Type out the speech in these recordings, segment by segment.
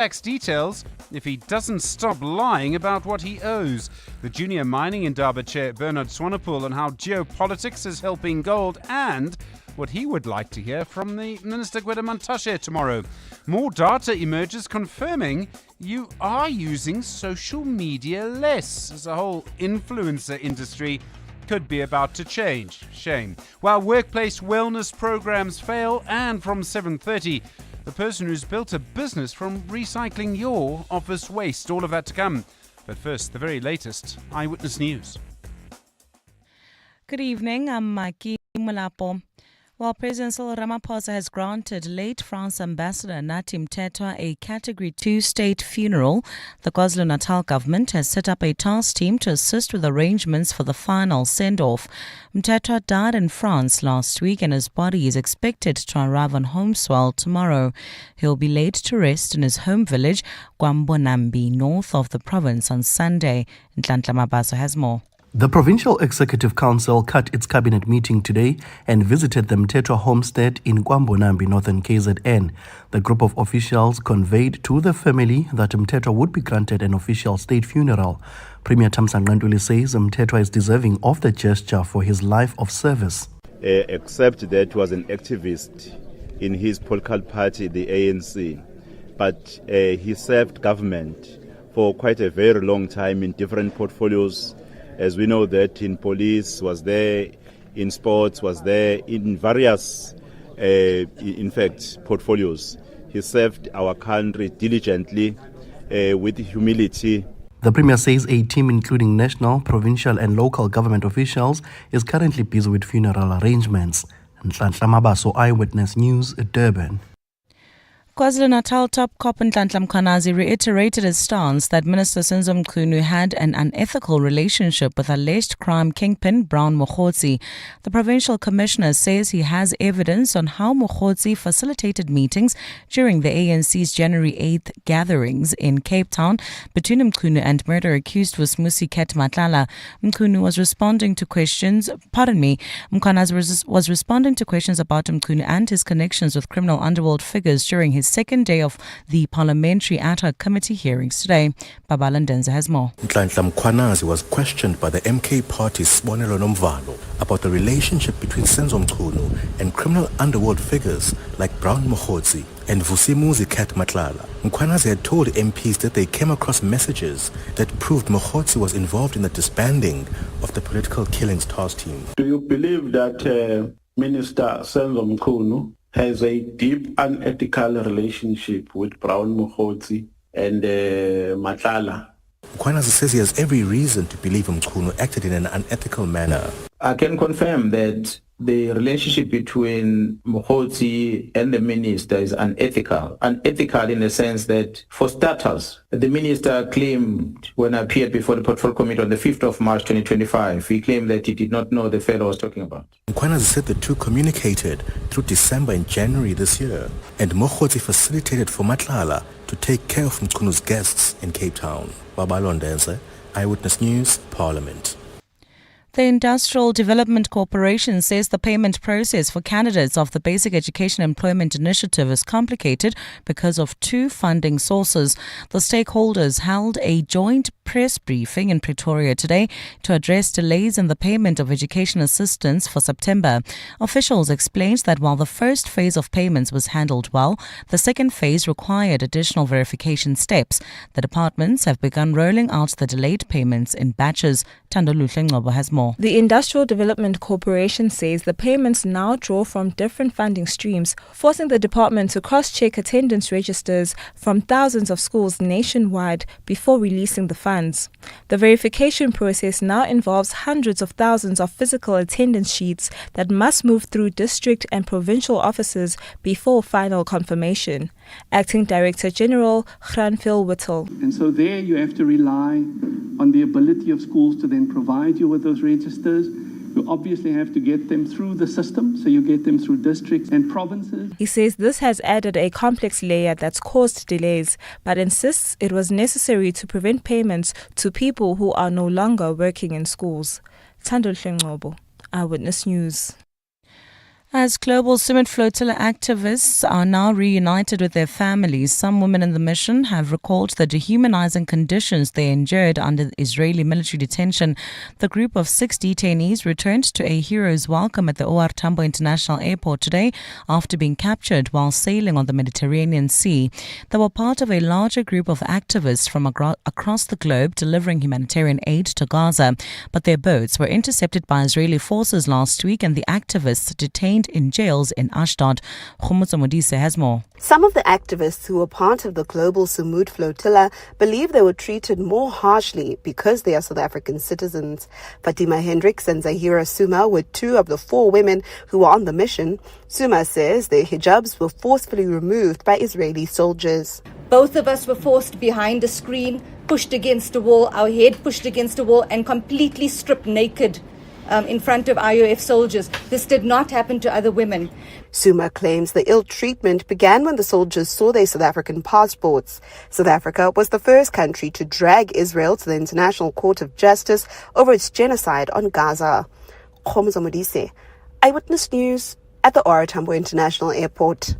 tax details if he doesn't stop lying about what he owes. The junior mining Indaba chair Bernard Swanepoel on how geopolitics is helping gold, and what he would like to hear from the Minister Gwede Mantashe tomorrow. More data emerges confirming you are using social media less, as the whole influencer industry could be about to change. Shame. While workplace wellness programs fail, and from 7:30, the person who's built a business from recycling your office waste. All of that to come. But first, the very latest Eyewitness News. Good evening, I'm Maki Mulapo. While President Cyril Ramaphosa has granted late France Ambassador Nathi Mthethwa a Category 2 state funeral, the KwaZulu-Natal government has set up a task team to assist with arrangements for the final send-off. Mthethwa died in France last week and his body is expected to arrive on home soil tomorrow. He'll be laid to rest in his home village, Kwambonambi, north of the province on Sunday. Nhlanhla Mabaso has more. The Provincial Executive Council cut its cabinet meeting today and visited the Mthethwa homestead in Kwambonambi, northern KZN. The group of officials conveyed to the family that Mthethwa would be granted an official state funeral. Premier Thamsanqa Ntuli says Mthethwa is deserving of the gesture for his life of service. Except that he was an activist in his political party, the ANC, but he served government for quite a very long time in different portfolios. As we know that in police was there, in sports was there, in various, portfolios. He served our country diligently, with humility. The Premier says a team including national, provincial and local government officials is currently busy with funeral arrangements. Nhlanhla Mabaso, Eyewitness News, Durban. KwaZulu-Natal top cop Nhlanhla Mkhwanazi reiterated his stance that Minister Senzo Mchunu had an unethical relationship with alleged crime kingpin Brown Mokhotsi. The provincial commissioner says he has evidence on how Mokhotsi facilitated meetings during the ANC's January 8th gatherings in Cape Town between Mchunu and murder-accused Vusmusi Ket Matlala. Mchunu was responding to questions, Mkhwanazi was responding to questions about Mchunu and his connections with criminal underworld figures during his second day of the parliamentary ad hoc committee hearings today. Babala Ndenza has more. Nhlanhla Mkhwanazi was questioned by the MK party's Sibonelo Nomvalo about the relationship between Senzo Mchunu and criminal underworld figures like Brown Mokhotsi and Vusimuzi Ket Matlala. Mkhwanazi had told MPs that they came across messages that proved Mokhotsi was involved in the disbanding of the political killings task team. Do you believe that Minister Senzo Mchunu has a deep unethical relationship with Brown Mokhotsi and Matlala? Mkhwanazi says he has every reason to believe Mchunu acted in an unethical manner. I can confirm that the relationship between Mokhotsi and the minister is unethical. Unethical in the sense that, for starters, the minister claimed when I appeared before the Portfolio Committee on the 5th of March 2025, he claimed that he did not know the fellow I was talking about. Mkhwanazi said the two communicated through December and January this year, and Mokhotsi facilitated for Matlala to take care of Mchunu's guests in Cape Town. Babala Ndenza, Eyewitness News, Parliament. The Industrial Development Corporation says the payment process for candidates of the Basic Education Employment Initiative is complicated because of two funding sources. The stakeholders held a joint press briefing in Pretoria today to address delays in the payment of education assistance for September. Officials explained that while the first phase of payments was handled well, the second phase required additional verification steps. The departments have begun rolling out the delayed payments in batches. Thandoluhle Ngcobo has more. The Industrial Development Corporation says the payments now draw from different funding streams, forcing the department to cross-check attendance registers from thousands of schools nationwide before releasing the funds. The verification process now involves hundreds of thousands of physical attendance sheets that must move through district and provincial offices before final confirmation. Acting Director General Granville Whittle. And so there you have to rely on the ability of schools to then provide you with those registers. You obviously have to get them through the system, so you get them through districts and provinces. He says this has added a complex layer that's caused delays, but insists it was necessary to prevent payments to people who are no longer working in schools. Thandoluhle Ngcobo, Eyewitness News. As global Summit Flotilla activists are now reunited with their families, some women in the mission have recalled the dehumanizing conditions they endured under Israeli military detention. The group of 6 detainees returned to a hero's welcome at the OR Tambo International Airport today after being captured while sailing on the Mediterranean Sea. They were part of a larger group of activists from across the globe delivering humanitarian aid to Gaza, but their boats were intercepted by Israeli forces last week and the activists detained in jails in Ashdod. Khumutso Modise has more. Some of the activists who were part of the global Summit Flotilla believe they were treated more harshly because they are South African citizens. Fatima Hendricks and Zahira Suma were 2 of the 4 women who were on the mission. Suma says their hijabs were forcefully removed by Israeli soldiers. Both of us were forced behind a screen, pushed against a wall, our head pushed against a wall, and completely stripped naked in front of IOF soldiers. This did not happen to other women. Suma claims the ill treatment began when the soldiers saw their South African passports. South Africa was the first country to drag Israel to the International Court of Justice over its genocide on Gaza. Khomzo Modise, Eyewitness News at the OR Tambo International Airport.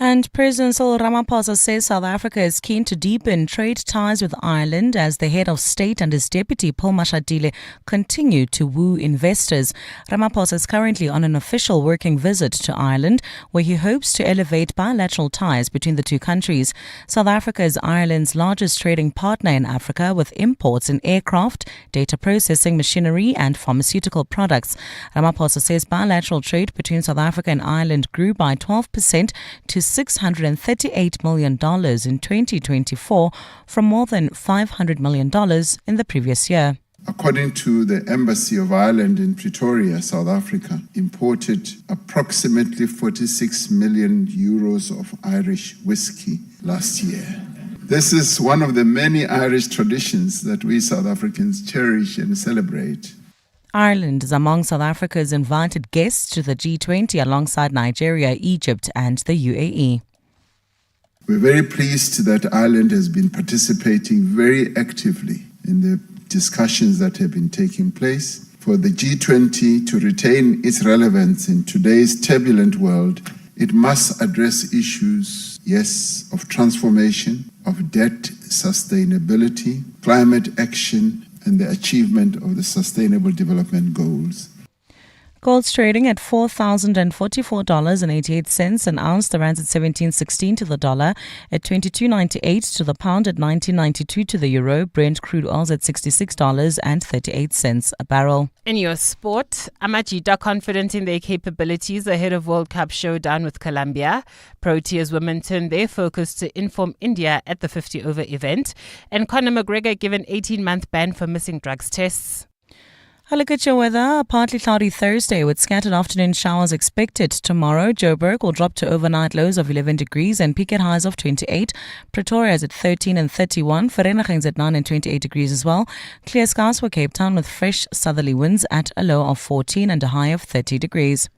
And President Cyril Ramaphosa says South Africa is keen to deepen trade ties with Ireland as the head of state and his deputy Paul Mashatile continue to woo investors. Ramaphosa is currently on an official working visit to Ireland where he hopes to elevate bilateral ties between the two countries. South Africa is Ireland's largest trading partner in Africa with imports in aircraft, data processing, machinery and pharmaceutical products. Ramaphosa says bilateral trade between South Africa and Ireland grew by 12% to $638 million in 2024 from more than $500 million in the previous year. According to the Embassy of Ireland in Pretoria, South Africa imported approximately 46 million euros of Irish whiskey last year. This is one of the many Irish traditions that we South Africans cherish and celebrate. Ireland is among South Africa's invited guests to the G20 alongside Nigeria, Egypt and the UAE. We're very pleased that Ireland has been participating very actively in the discussions that have been taking place. For the G20 to retain its relevance in today's turbulent world, it must address issues, yes, of transformation, of debt sustainability, climate action, and the achievement of the Sustainable Development Goals. Gold's trading at $4,044.88 an ounce. The rand's at 17.16 to the dollar, at 22.98 to the pound, at 19.92 to the euro. Brent crude oil's at $66.38 a barrel. In your sport, Amajita confident in their capabilities ahead of World Cup showdown with Colombia. Proteas women turn their focus to inform India at the 50-over event. And Conor McGregor given 18-month ban for missing drugs tests. A look at your weather. A partly cloudy Thursday with scattered afternoon showers expected. Tomorrow, Joburg will drop to overnight lows of 11 degrees and peak at highs of 28. Pretoria is at 13 and 31. Vereeniging is at 9 and 28 degrees as well. Clear skies for Cape Town with fresh southerly winds at a low of 14 and a high of 30 degrees.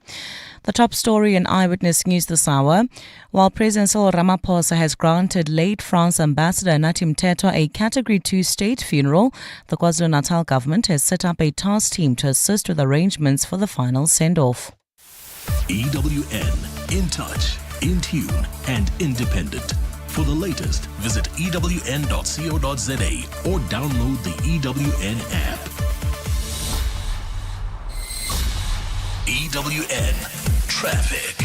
The top story in Eyewitness News this hour. While President Cyril Ramaphosa has granted late France Ambassador Nathi Mthethwa a Category 2 state funeral, the KwaZulu-Natal government has set up a task team to assist with arrangements for the final send-off. EWN, in touch, in tune and independent. For the latest, visit ewn.co.za or download the EWN app. EWN Traffic.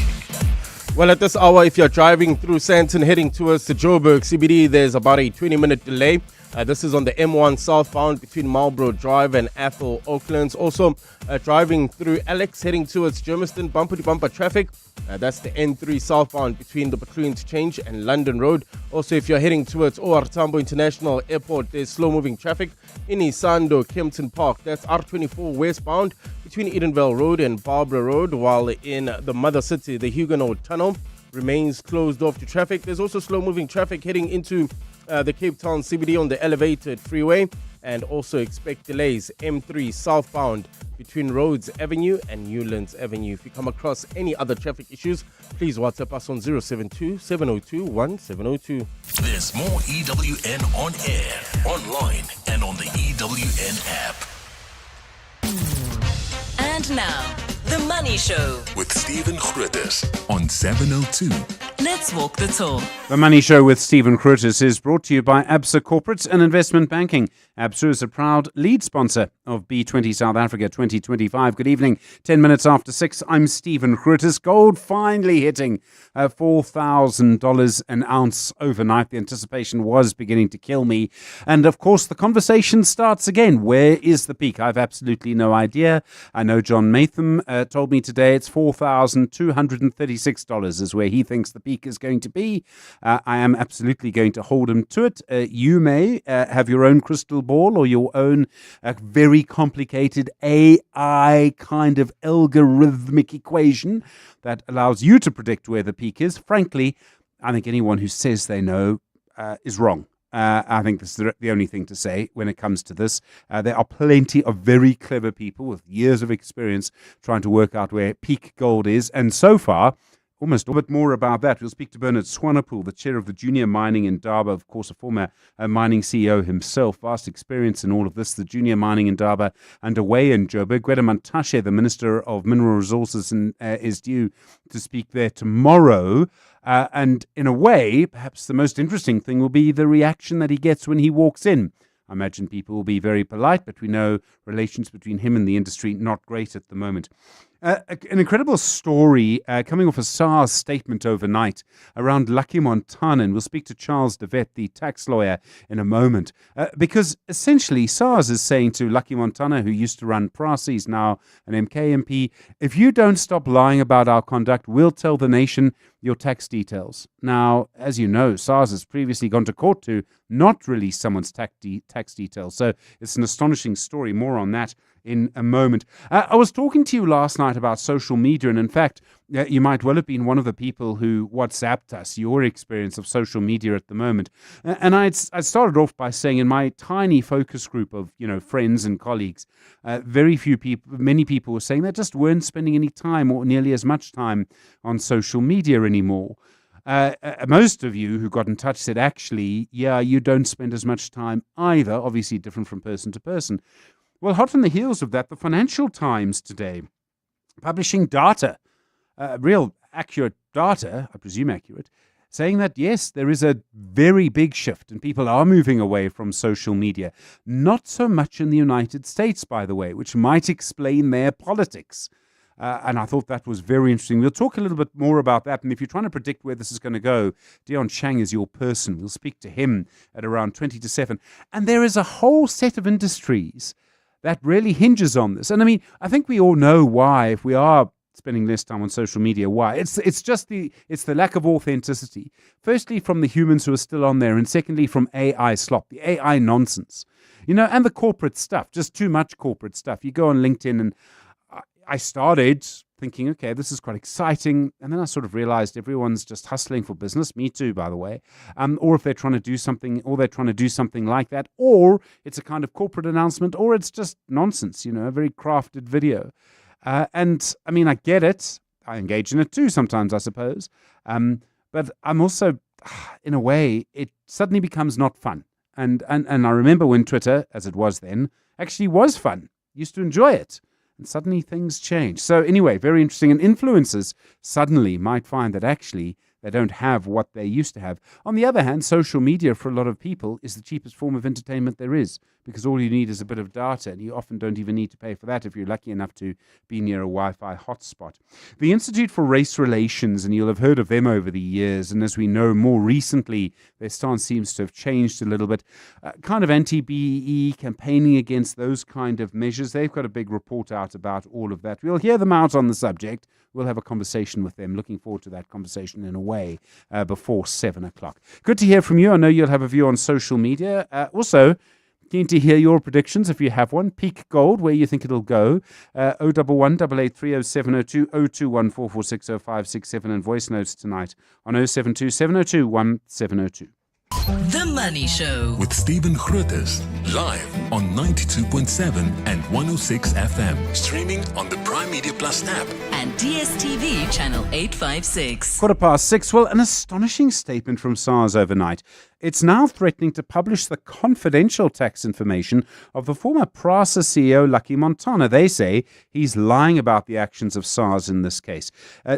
Well, at this hour, if you're driving through Sandton heading towards the Joburg CBD, there's about a 20-minute delay. This is on the M1 southbound between Marlborough Drive and Athol Oaklands. Also, driving through Alex heading towards Germiston, bumper-to-bumper traffic. That's the N3 southbound between the Butler Interchange and London Road. Also, if you're heading towards OR Tambo International Airport, there's slow-moving traffic in Isando, Kempton Park. That's R24 westbound between Edenvale Road and Barbara Road, while in the Mother City, the Huguenot Tunnel remains closed off to traffic. There's also slow-moving traffic heading into the Cape Town CBD on the elevated freeway, and also expect delays M3 southbound between Rhodes Avenue and Newlands Avenue. If you come across any other traffic issues, please WhatsApp us on 072-702-1702. There's more EWN on air, online, and on the EWN app. And now, The Money Show with Stephen Grootes on 702. Let's walk the talk. The Money Show with Stephen Grootes is brought to you by ABSA Corporates and Investment Banking. ABSA is a proud lead sponsor of B20 South Africa 2025. Good evening. 10 minutes after 6, I'm Stephen Grootes. Gold finally hitting $4,000 an ounce overnight. The anticipation was beginning to kill me. And of course, the conversation starts again. Where is the peak? I've absolutely no idea. I know John Matham told me today it's $4,236 is where he thinks the peak is going to be. I am absolutely going to hold him to it. You may have your own crystal ball or your own very complicated AI kind of algorithmic equation that allows you to predict where the peak is. Frankly, I think anyone who says they know is wrong. I think this is the only thing to say when it comes to this. There are plenty of very clever people with years of experience trying to work out where peak gold is. And so far, almost a bit more about that. We'll speak to Bernard Swanepoel, the chair of the junior mining Indaba, of course, a former mining CEO himself, vast experience in all of this. The junior mining Indaba underway in Joburg. Gwede Mantashe, the Minister of Mineral Resources, is due to speak there tomorrow. And in a way, perhaps the most interesting thing will be the reaction that he gets when he walks in. I imagine people will be very polite, but we know relations between him and the industry not great at the moment. An incredible story coming off a SARS statement overnight around Lucky Montana, and we'll speak to Charles de Wet, the tax lawyer, in a moment, because essentially SARS is saying to Lucky Montana, who used to run PRASI, he's now an MK MP, if you don't stop lying about our conduct, we'll tell the nation your tax details. Now, as you know, SARS has previously gone to court to not release someone's tax details, so it's an astonishing story. More on that in a moment. I was talking to you last night about social media, and in fact, you might well have been one of the people who WhatsApped us your experience of social media at the moment. And I started off by saying, in my tiny focus group of friends and colleagues, many people were saying they just weren't spending any time or nearly as much time on social media anymore. Most of you who got in touch said, actually, yeah, you don't spend as much time either, obviously different from person to person. Well, hot on the heels of that, the Financial Times today, publishing data, real accurate data, I presume accurate, saying that, yes, there is a very big shift and people are moving away from social media. Not so much in the United States, by the way, which might explain their politics. And I thought that was very interesting. We'll talk a little bit more about that. And if you're trying to predict where this is going to go, Dion Chang is your person. We'll speak to him at around 20 to 7. And there is a whole set of industries that really hinges on this. And I mean, I think we all know why, if we are spending less time on social media, why. It's the lack of authenticity. Firstly, from the humans who are still on there, and secondly, from AI slop, the AI nonsense. And the corporate stuff, just too much corporate stuff. You go on LinkedIn, and I started thinking, okay, this is quite exciting. And then I sort of realized everyone's just hustling for business. Me too, by the way. Or if they're trying to do something, like that, or it's a kind of corporate announcement, or it's just nonsense, a very crafted video. And I mean, I get it. I engage in it too sometimes, I suppose. But I'm also, in a way, it suddenly becomes not fun. And I remember when Twitter, as it was then, actually was fun. Used to enjoy it. And suddenly things change. So anyway, very interesting. And influencers suddenly might find that actually they don't have what they used to have. On the other hand, social media for a lot of people is the cheapest form of entertainment there is, because all you need is a bit of data, and you often don't even need to pay for that if you're lucky enough to be near a Wi-Fi hotspot. The Institute for Race Relations, and you'll have heard of them over the years, and as we know more recently, their stance seems to have changed a little bit, kind of anti-BEE, campaigning against those kind of measures. They've got a big report out about all of that. We'll hear them out on the subject. We'll have a conversation with them. Looking forward to that conversation in a way before 7 o'clock. Good to hear from you. I know you'll have a view on social media. Also, keen to hear your predictions if you have one. Peak gold, where you think it'll go. 011 883 0702 021 446 0567 and voice notes tonight on 072 702 1702. The Money Show with Stephen Grootes, live on 92.7 and 106 FM. Streaming on the Prime Media Plus app and DSTV channel 856. 6:15. Well, an astonishing statement from SARS overnight. It's now threatening to publish the confidential tax information of the former PRASA CEO, Lucky Montana. They say he's lying about the actions of SARS in this case.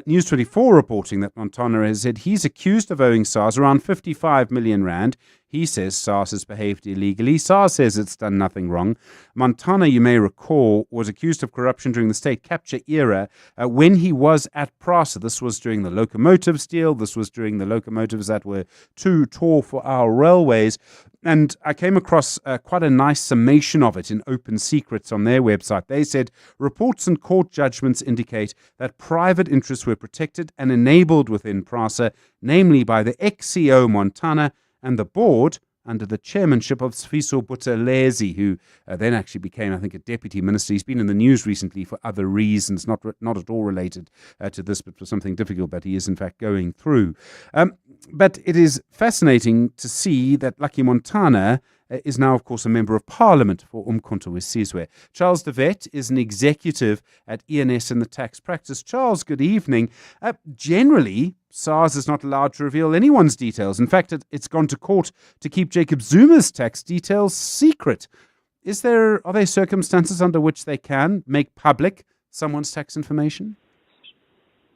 News 24 reporting that Montana has said he's accused of owing SARS around 55 million rand. He says SARS has behaved illegally. SARS says it's done nothing wrong. Montana, you may recall, was accused of corruption during the state capture era when he was at PRASA. This was during the locomotives deal. This was during the locomotives that were too tall for our railways. And I came across quite a nice summation of it in Open Secrets on their website. They said reports and court judgments indicate that private interests were protected and enabled within PRASA, namely by the ex-CEO Montana and the board under the chairmanship of Sfiso Buthelezi, who then actually became, I think, a deputy minister. He's been in the news recently for other reasons, not at all related to this, but for something difficult that he is, in fact, going through. But it is fascinating to see that Lucky Montana is now, of course, a member of parliament for Umkhonto weSizwe. Charles de Wet is an executive at ENS in the tax practice. Charles, good evening. Generally, SARS is not allowed to reveal anyone's details. In fact, it's gone to court to keep Jacob Zuma's tax details secret. Are there circumstances under which they can make public someone's tax information?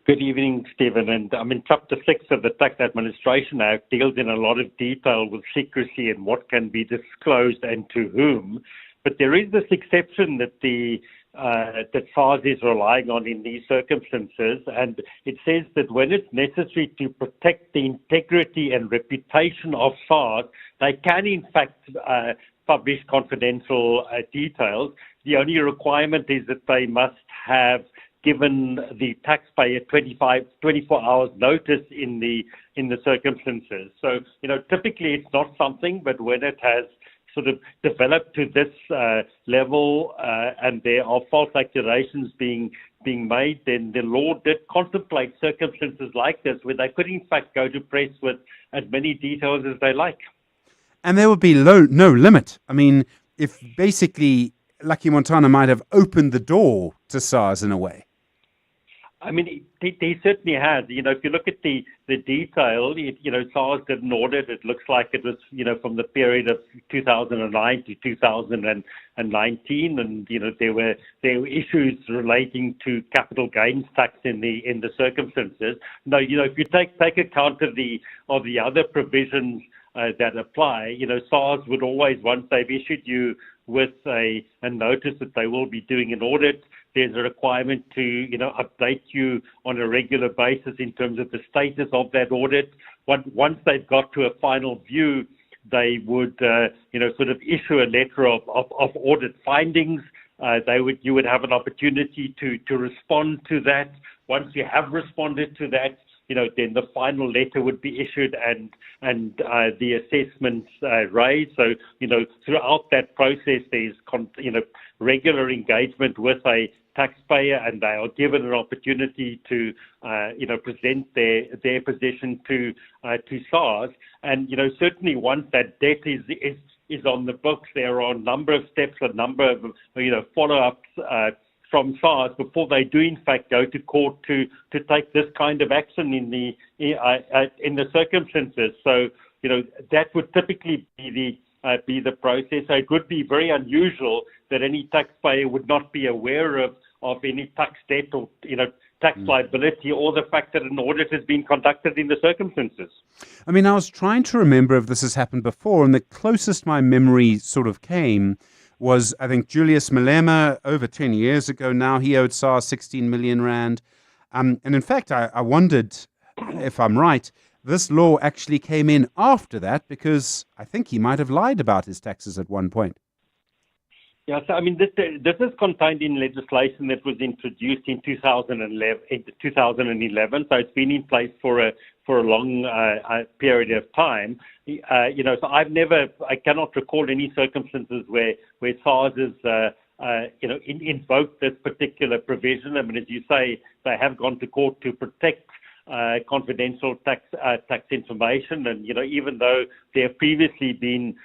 Good evening, Stephen. And I mean, Chapter 6 of the Tax Administration Act deals in a lot of detail with secrecy and what can be disclosed and to whom. But there is this exception that that SARS is relying on in these circumstances, and it says that when it's necessary to protect the integrity and reputation of SARS, they can in fact publish confidential details. The only requirement is that they must have given the taxpayer 24 hours notice in the circumstances. So, typically it's not something, but when it has sort of developed to this level and there are false accusations being made, then the law did contemplate circumstances like this where they could in fact go to press with as many details as they like. And there would be no limit. I mean, if basically Lucky Montana might have opened the door to SARS in a way. I mean, he certainly has. If you look at the detail, SARS did an audit. It looks like it was, from the period of 2009 to 2019, and there were issues relating to capital gains tax in the circumstances. No, if you take account of the other provisions that apply, SARS would always, once they've issued you with a notice that they will be doing an audit, there's a requirement to, update you on a regular basis in terms of the status of that audit. Once they've got to a final view, they would, sort of issue a letter of audit findings. You would have an opportunity to respond to that. Once you have responded to that, then the final letter would be issued and the assessments raised. So, throughout that process, there's, regular engagement with a taxpayer, and they are given an opportunity to, present their position to SARS. And, certainly once that debt is on the books, there are a number of steps, a number of, follow-ups from SARS before they do in fact go to court to take this kind of action in the circumstances. So, that would typically be the process. So it would be very unusual that any taxpayer would not be aware of any tax debt or tax liability, or the fact that an audit has been conducted in the circumstances. I mean, I was trying to remember if this has happened before, and the closest my memory sort of came was, I think, Julius Malema over 10 years ago now. He owed SARS 16 million rand. And in fact, I wondered if I'm right, this law actually came in after that, because I think he might have lied about his taxes at one point. Yeah, so I mean, this is contained in legislation that was introduced in 2011. So it's been in place for a long period of time. So I cannot recall any circumstances where SARS has invoked this particular provision. I mean, as you say, they have gone to court to protect confidential tax information, and even though there have previously been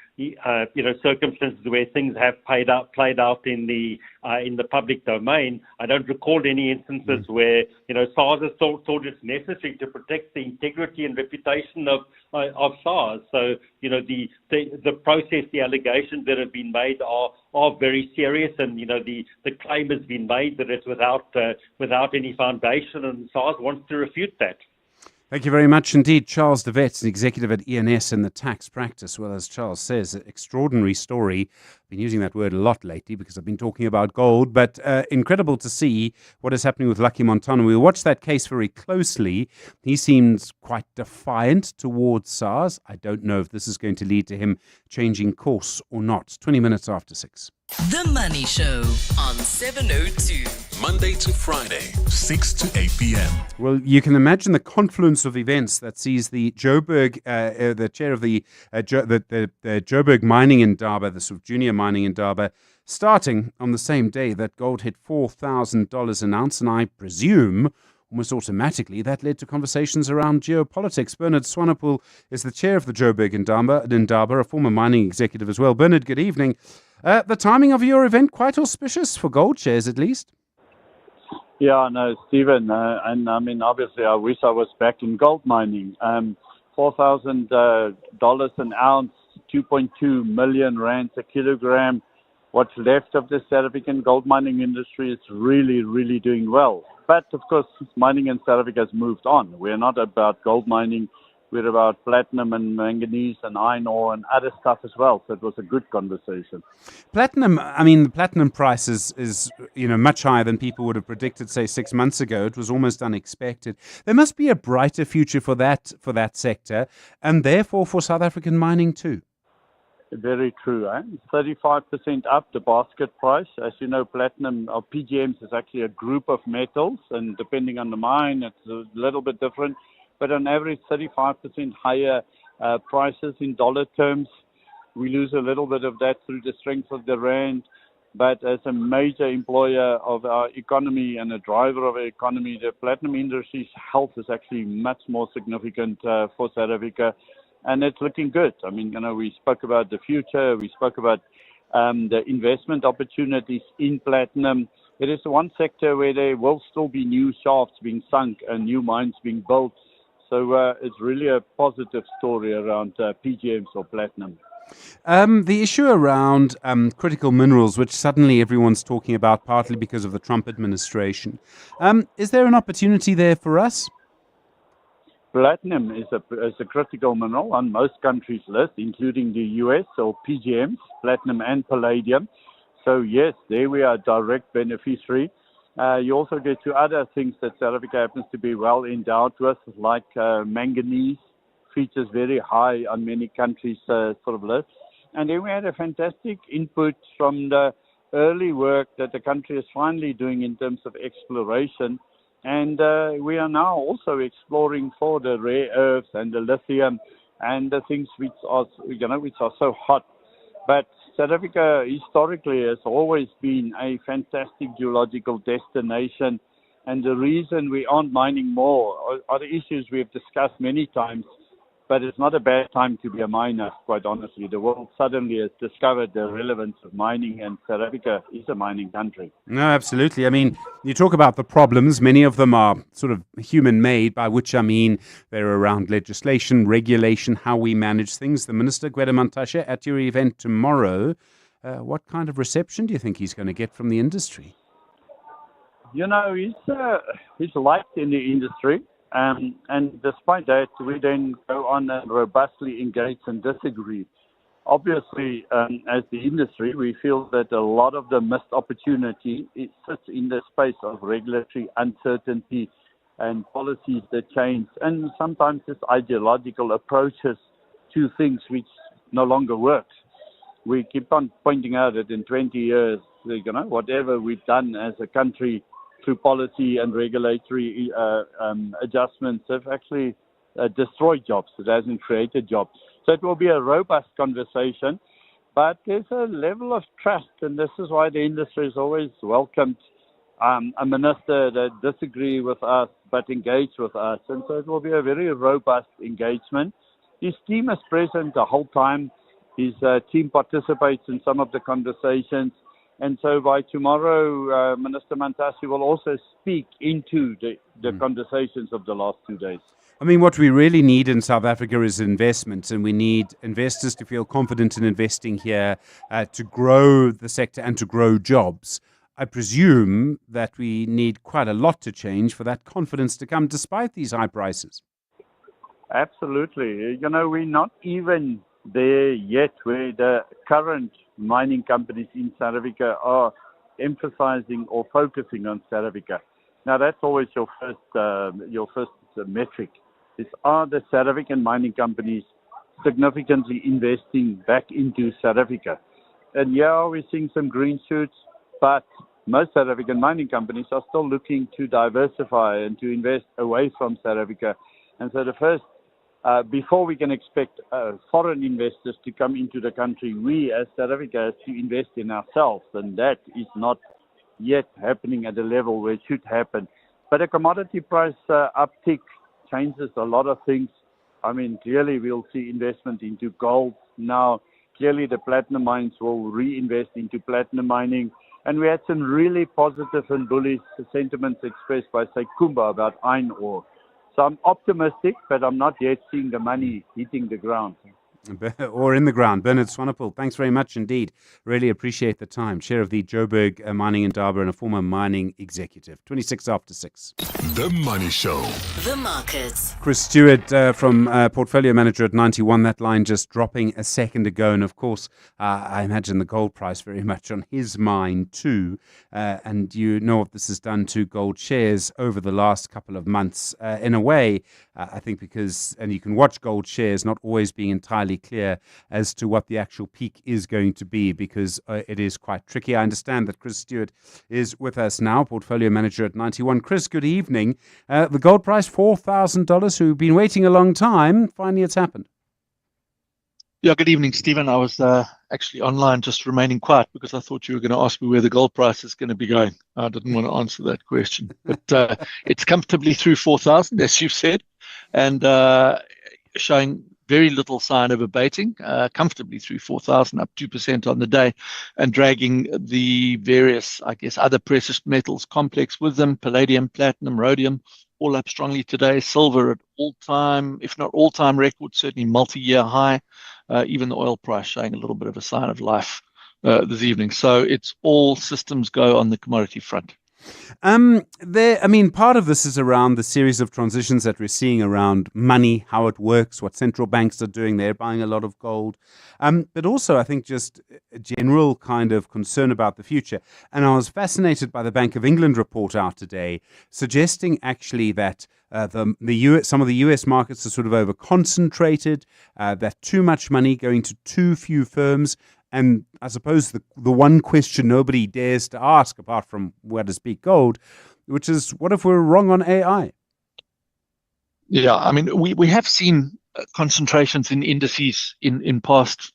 circumstances where things have played out in the public domain. I don't recall any instances where SARS has thought it's necessary to protect the integrity and reputation of SARS. So the process, the allegations that have been made are very serious, and the claim has been made that it's without any foundation, and SARS wants to refute that. Thank you very much indeed. Charles de Wet, an executive at ENS in the tax practice. Well, as Charles says, extraordinary story. I've been using that word a lot lately because I've been talking about gold, but incredible to see what is happening with Lucky Montana. We'll watch that case very closely. He seems quite defiant towards SARS. I don't know if this is going to lead to him changing course or not. 20 minutes after 6. The Money Show on 702. Monday to Friday, 6 to 8 p.m. Well, you can imagine the confluence of events that sees the Joburg, the chair of the Joburg mining Indaba, the sort of junior mining Indaba, starting on the same day that gold hit $4,000 an ounce, and I presume almost automatically that led to conversations around geopolitics. Bernard Swanepoel is the chair of the Joburg Indaba, a former mining executive as well. Bernard, good evening. The timing of your event quite auspicious for gold shares, at least. Yeah, no, Stephen, and I mean, obviously, I wish I was back in gold mining. $4,000 an ounce, 2.2 million rands a kilogram. What's left of the South African gold mining industry is really, really doing well. But of course, mining in South Africa has moved on. We're not about gold mining. We're about platinum and manganese and iron ore and other stuff as well. So it was a good conversation. Platinum, I mean, the platinum price is much higher than people would have predicted, say, 6 months ago. It was almost unexpected. There must be a brighter future for that sector, and therefore for South African mining too. Very true. 35% up the basket price. As you know, platinum or PGMs is actually a group of metals, and depending on the mine, it's a little bit different. But on average, 35% higher prices in dollar terms. We lose a little bit of that through the strength of the rand. But as a major employer of our economy and a driver of our economy, the platinum industry's health is actually much more significant for South Africa. And it's looking good. I mean, we spoke about the future. We spoke about the investment opportunities in platinum. It is one sector where there will still be new shafts being sunk and new mines being built. So it's really a positive story around PGMs or platinum. The issue around critical minerals, which suddenly everyone's talking about, partly because of the Trump administration. Is there an opportunity there for us? Platinum is a critical mineral on most countries' list, including the US, or PGMs, platinum and palladium. So yes, there we are, direct beneficiary. You also get to other things that South Africa happens to be well endowed with, like manganese, features very high on many countries' sort of lists. And then we had a fantastic input from the early work that the country is finally doing in terms of exploration. And we are now also exploring for the rare earths and the lithium and the things which are so hot. But South Africa historically has always been a fantastic geological destination, and the reason we aren't mining more are the issues we have discussed many times. But it's not a bad time to be a miner, quite honestly. The world suddenly has discovered the relevance of mining, and South Africa is a mining country. No, absolutely. I mean, you talk about the problems. Many of them are sort of human-made, by which I mean they're around legislation, regulation, how we manage things. The Minister, Gwede Mantashe, at your event tomorrow, what kind of reception do you think he's going to get from the industry? He's liked in the industry. And despite that, we then go on and robustly engage and disagree. Obviously, as the industry, we feel that a lot of the missed opportunity sits in the space of regulatory uncertainty and policies that change, and sometimes it's ideological approaches to things which no longer works. We keep on pointing out that in 20 years, whatever we've done as a country through policy and regulatory adjustments have actually destroyed jobs. It hasn't created jobs. So it will be a robust conversation, but there's a level of trust, and this is why the industry has always welcomed a minister that disagree with us but engage with us. And so it will be a very robust engagement. His team is present the whole time. His team participates in some of the conversations. And so by tomorrow, Minister Mantasi will also speak into the conversations of the last 2 days. I mean, what we really need in South Africa is investment, and we need investors to feel confident in investing here to grow the sector and to grow jobs. I presume that we need quite a lot to change for that confidence to come despite these high prices. Absolutely. You know, we're not even there yet where the current mining companies in South Africa are emphasizing or focusing on South Africa. Now, that's always your first metric. Are the South African mining companies significantly investing back into South Africa? And yeah, we're seeing some green shoots, but most South African mining companies are still looking to diversify and to invest away from South Africa. And so the first, before we can expect foreign investors to come into the country, we as South Africa have to invest in ourselves, and that is not yet happening at the level where it should happen. But a commodity price uptick changes a lot of things. I mean, clearly we'll see investment into gold now. Clearly the platinum mines will reinvest into platinum mining. And we had some really positive and bullish sentiments expressed by, say, Kumba about iron ore. So I'm optimistic, but I'm not yet seeing the money hitting the ground. Or in the ground. Bernard Swanepoel, thanks very much indeed. Really appreciate the time. Chair of the Joburg Mining Indaba and a former mining executive. 26 after 6. The Money Show. The markets. Chris Stewart from Portfolio Manager at 91. That line just dropping a second ago. And of course, I imagine the gold price very much on his mind too. And you know what this has done to gold shares over the last couple of months. In a way, I think because, and you can watch gold shares not always being entirely clear as to what the actual peak is going to be because it is quite tricky. I understand that Chris Stewart is with us now, Portfolio Manager at 91. Chris, good evening. The gold price, $4,000. We've been waiting a long time. Finally, it's happened. Yeah, good evening, Stephen. I was actually online just remaining quiet because I thought you were going to ask me where the gold price is going to be going. I didn't want to answer that question. But it's comfortably through 4,000, as you've said, and showing very little sign of abating, comfortably through 4,000, up 2% on the day, and dragging the various, I guess, other precious metals complex with them, palladium, platinum, rhodium, all up strongly today. Silver at all-time, if not all-time record, certainly multi-year high. Even the oil price showing a little bit of a sign of life this evening. So it's all systems go on the commodity front. Part of this is around the series of transitions that we're seeing around money, how it works, what central banks are doing. They're buying a lot of gold. But also, I think, just a general kind of concern about the future. And I was fascinated by the Bank of England report out today, suggesting actually that some of the US markets are sort of over-concentrated, that too much money going to too few firms. And I suppose the one question nobody dares to ask, apart from where to speak gold, which is, what if we're wrong on AI? Yeah, I mean, we have seen concentrations in indices in past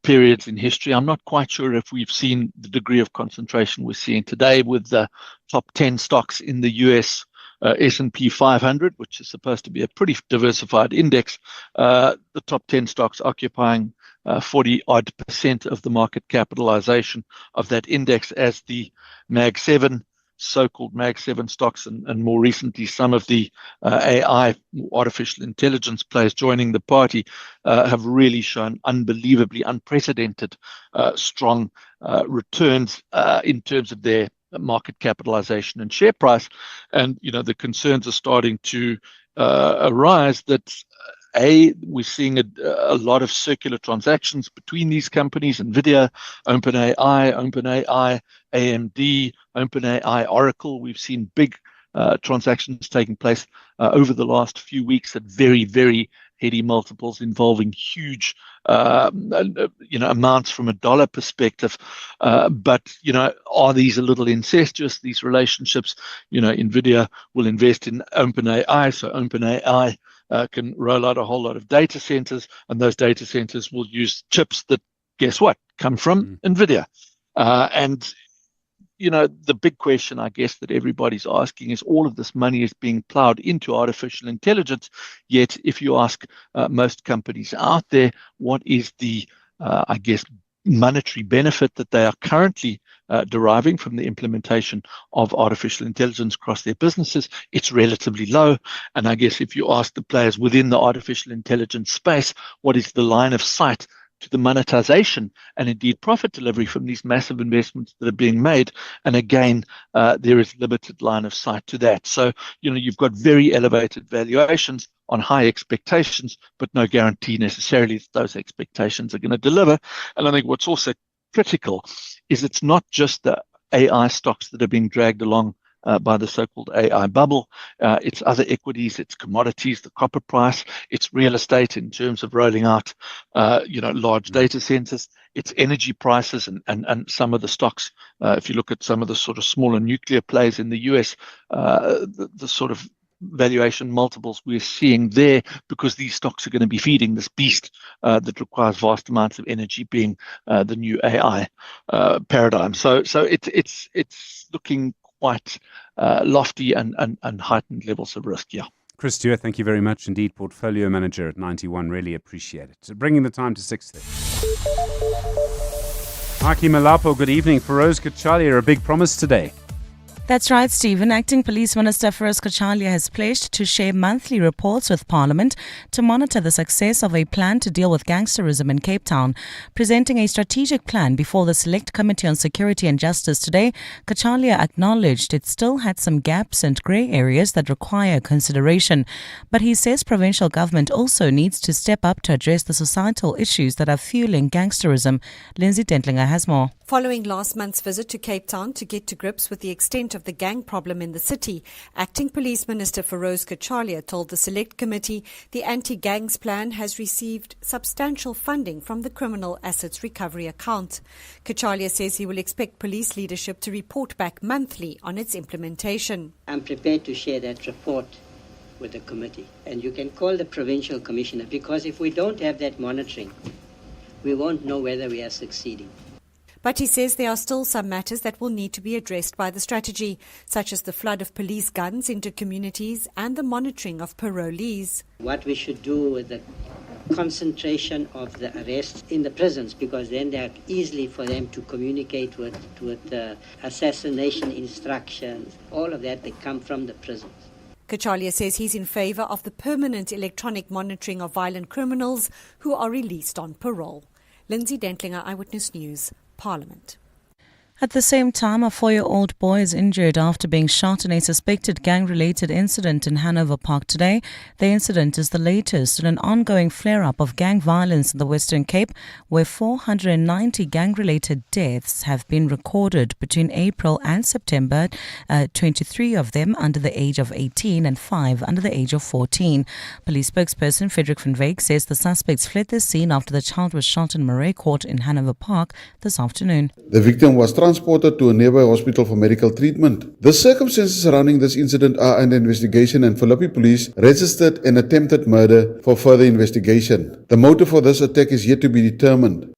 periods in history. I'm not quite sure if we've seen the degree of concentration we're seeing today with the top 10 stocks in the US S&P 500, which is supposed to be a pretty diversified index. The top 10 stocks occupying 40-odd% of the market capitalization of that index, as the Mag 7, so-called Mag 7 stocks, and more recently some of the AI, artificial intelligence players joining the party, have really shown unbelievably unprecedented strong returns in terms of their market capitalization and share price. And, you know, the concerns are starting to arise that we're seeing a lot of circular transactions between these companies, NVIDIA, OpenAI, AMD, OpenAI, Oracle. We've seen big transactions taking place over the last few weeks at very, very heady multiples involving huge amounts from a dollar perspective. But, are these a little incestuous, these relationships? NVIDIA will invest in OpenAI, so OpenAI can roll out a whole lot of data centers, and those data centers will use chips that, guess what, come from NVIDIA. And the big question, I guess, that everybody's asking is, all of this money is being plowed into artificial intelligence, yet if you ask most companies out there, what is the I guess, monetary benefit that they are currently deriving from the implementation of artificial intelligence across their businesses, it's relatively low. And I guess if you ask the players within the artificial intelligence space, what is the line of sight to the monetization and indeed profit delivery from these massive investments that are being made? And again, there is limited line of sight to that. So, you've got very elevated valuations on high expectations, but no guarantee necessarily that those expectations are going to deliver. And I think what's also critical is it's not just the AI stocks that are being dragged along by the so-called AI bubble. It's other equities, it's commodities, the copper price, it's real estate in terms of rolling out, large data centers, it's energy prices and some of the stocks. If you look at some of the sort of smaller nuclear plays in the US, the sort of valuation multiples we're seeing there, because these stocks are going to be feeding this beast that requires vast amounts of energy, being the new AI paradigm. So it's looking quite lofty and heightened levels of risk. Yeah. Chris Stewart, thank you very much indeed. Portfolio manager at 91. Really appreciate it. Bringing the time to 6:30. Aki Malapo, good evening. Feroz Kachalia, a big promise today. That's right, Stephen. Acting Police Minister Feroz Kachalia has pledged to share monthly reports with Parliament to monitor the success of a plan to deal with gangsterism in Cape Town. Presenting a strategic plan before the Select Committee on Security and Justice today, Kachalia acknowledged it still had some gaps and grey areas that require consideration. But he says provincial government also needs to step up to address the societal issues that are fueling gangsterism. Lindsay Dentlinger has more. Following last month's visit to Cape Town to get to grips with the extent of the gang problem in the city, Acting Police Minister Feroz Kachalia told the Select Committee the anti-gangs plan has received substantial funding from the Criminal Assets Recovery account. Kachalia says he will expect police leadership to report back monthly on its implementation. I'm prepared to share that report with the committee, and you can call the Provincial Commissioner, because if we don't have that monitoring, we won't know whether we are succeeding. But he says there are still some matters that will need to be addressed by the strategy, such as the flood of police guns into communities and the monitoring of parolees. What we should do with the concentration of the arrests in the prisons, because then they are easily for them to communicate with assassination instructions. All of that, they come from the prisons. Kachalia says he's in favour of the permanent electronic monitoring of violent criminals who are released on parole. Lindsay Dentlinger, Eyewitness News, Parliament. At the same time, a 4-year-old boy is injured after being shot in a suspected gang-related incident in Hanover Park today. The incident is the latest in an ongoing flare-up of gang violence in the Western Cape, where 490 gang-related deaths have been recorded between April and September, 23 of them under the age of 18 and 5 under the age of 14. Police spokesperson Frederick van Wyk says the suspects fled the scene after the child was shot in Murray Court in Hanover Park this afternoon. The victim was transported to a nearby hospital for medical treatment. The circumstances surrounding this incident are under investigation, and Philippi police registered an attempted murder for further investigation. The motive for this attack is yet to be determined.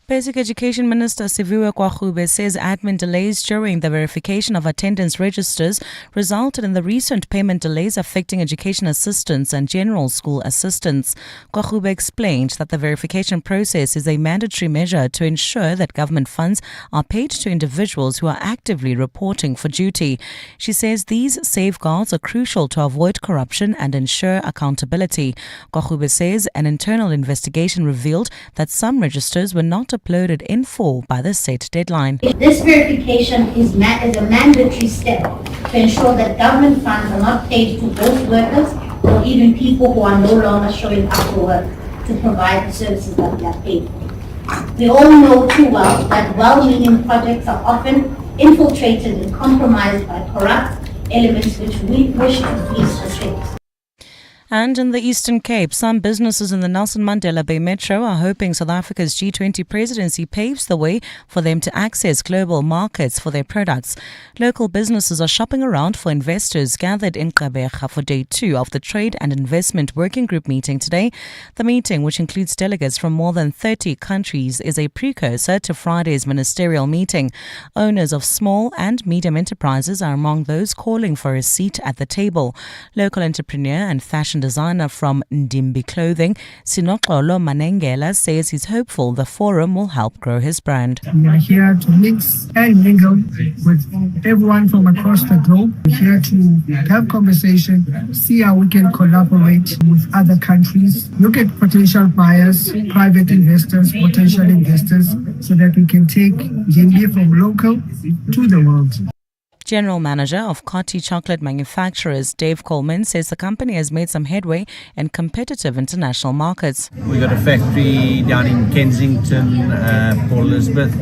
Basic Education Minister Siviwe Kwagube says admin delays during the verification of attendance registers resulted in the recent payment delays affecting education assistants and general school assistants. Kwagube explained that the verification process is a mandatory measure to ensure that government funds are paid to individuals who are actively reporting for duty. She says these safeguards are crucial to avoid corruption and ensure accountability. Kwagube says an internal investigation revealed that some registers were not uploaded in full by the set deadline. This verification is a mandatory step to ensure that government funds are not paid to those workers or even people who are no longer showing up for work to provide the services that they are paid for. We all know too well that well-meaning projects are often infiltrated and compromised by corrupt elements which we wish to please restrict. And in the Eastern Cape, some businesses in the Nelson Mandela Bay Metro are hoping South Africa's G20 presidency paves the way for them to access global markets for their products. Local businesses are shopping around for investors gathered in Gqeberha for day 2 of the Trade and Investment Working Group meeting today. The meeting, which includes delegates from more than 30 countries, is a precursor to Friday's ministerial meeting. Owners of small and medium enterprises are among those calling for a seat at the table. Local entrepreneur and fashion fashion designer from Ndimbi Clothing, Sinoxolo Manengela, says he's hopeful the forum will help grow his brand. We are here to mix and mingle with everyone from across the globe. We're here to have conversation, see how we can collaborate with other countries, look at potential buyers, private investors, potential investors, so that we can take Ndimbi from local to the world. General Manager of Coty Chocolate Manufacturers, Dave Coleman, says the company has made some headway in competitive international markets. We've got a factory down in Kensington, Port Elizabeth.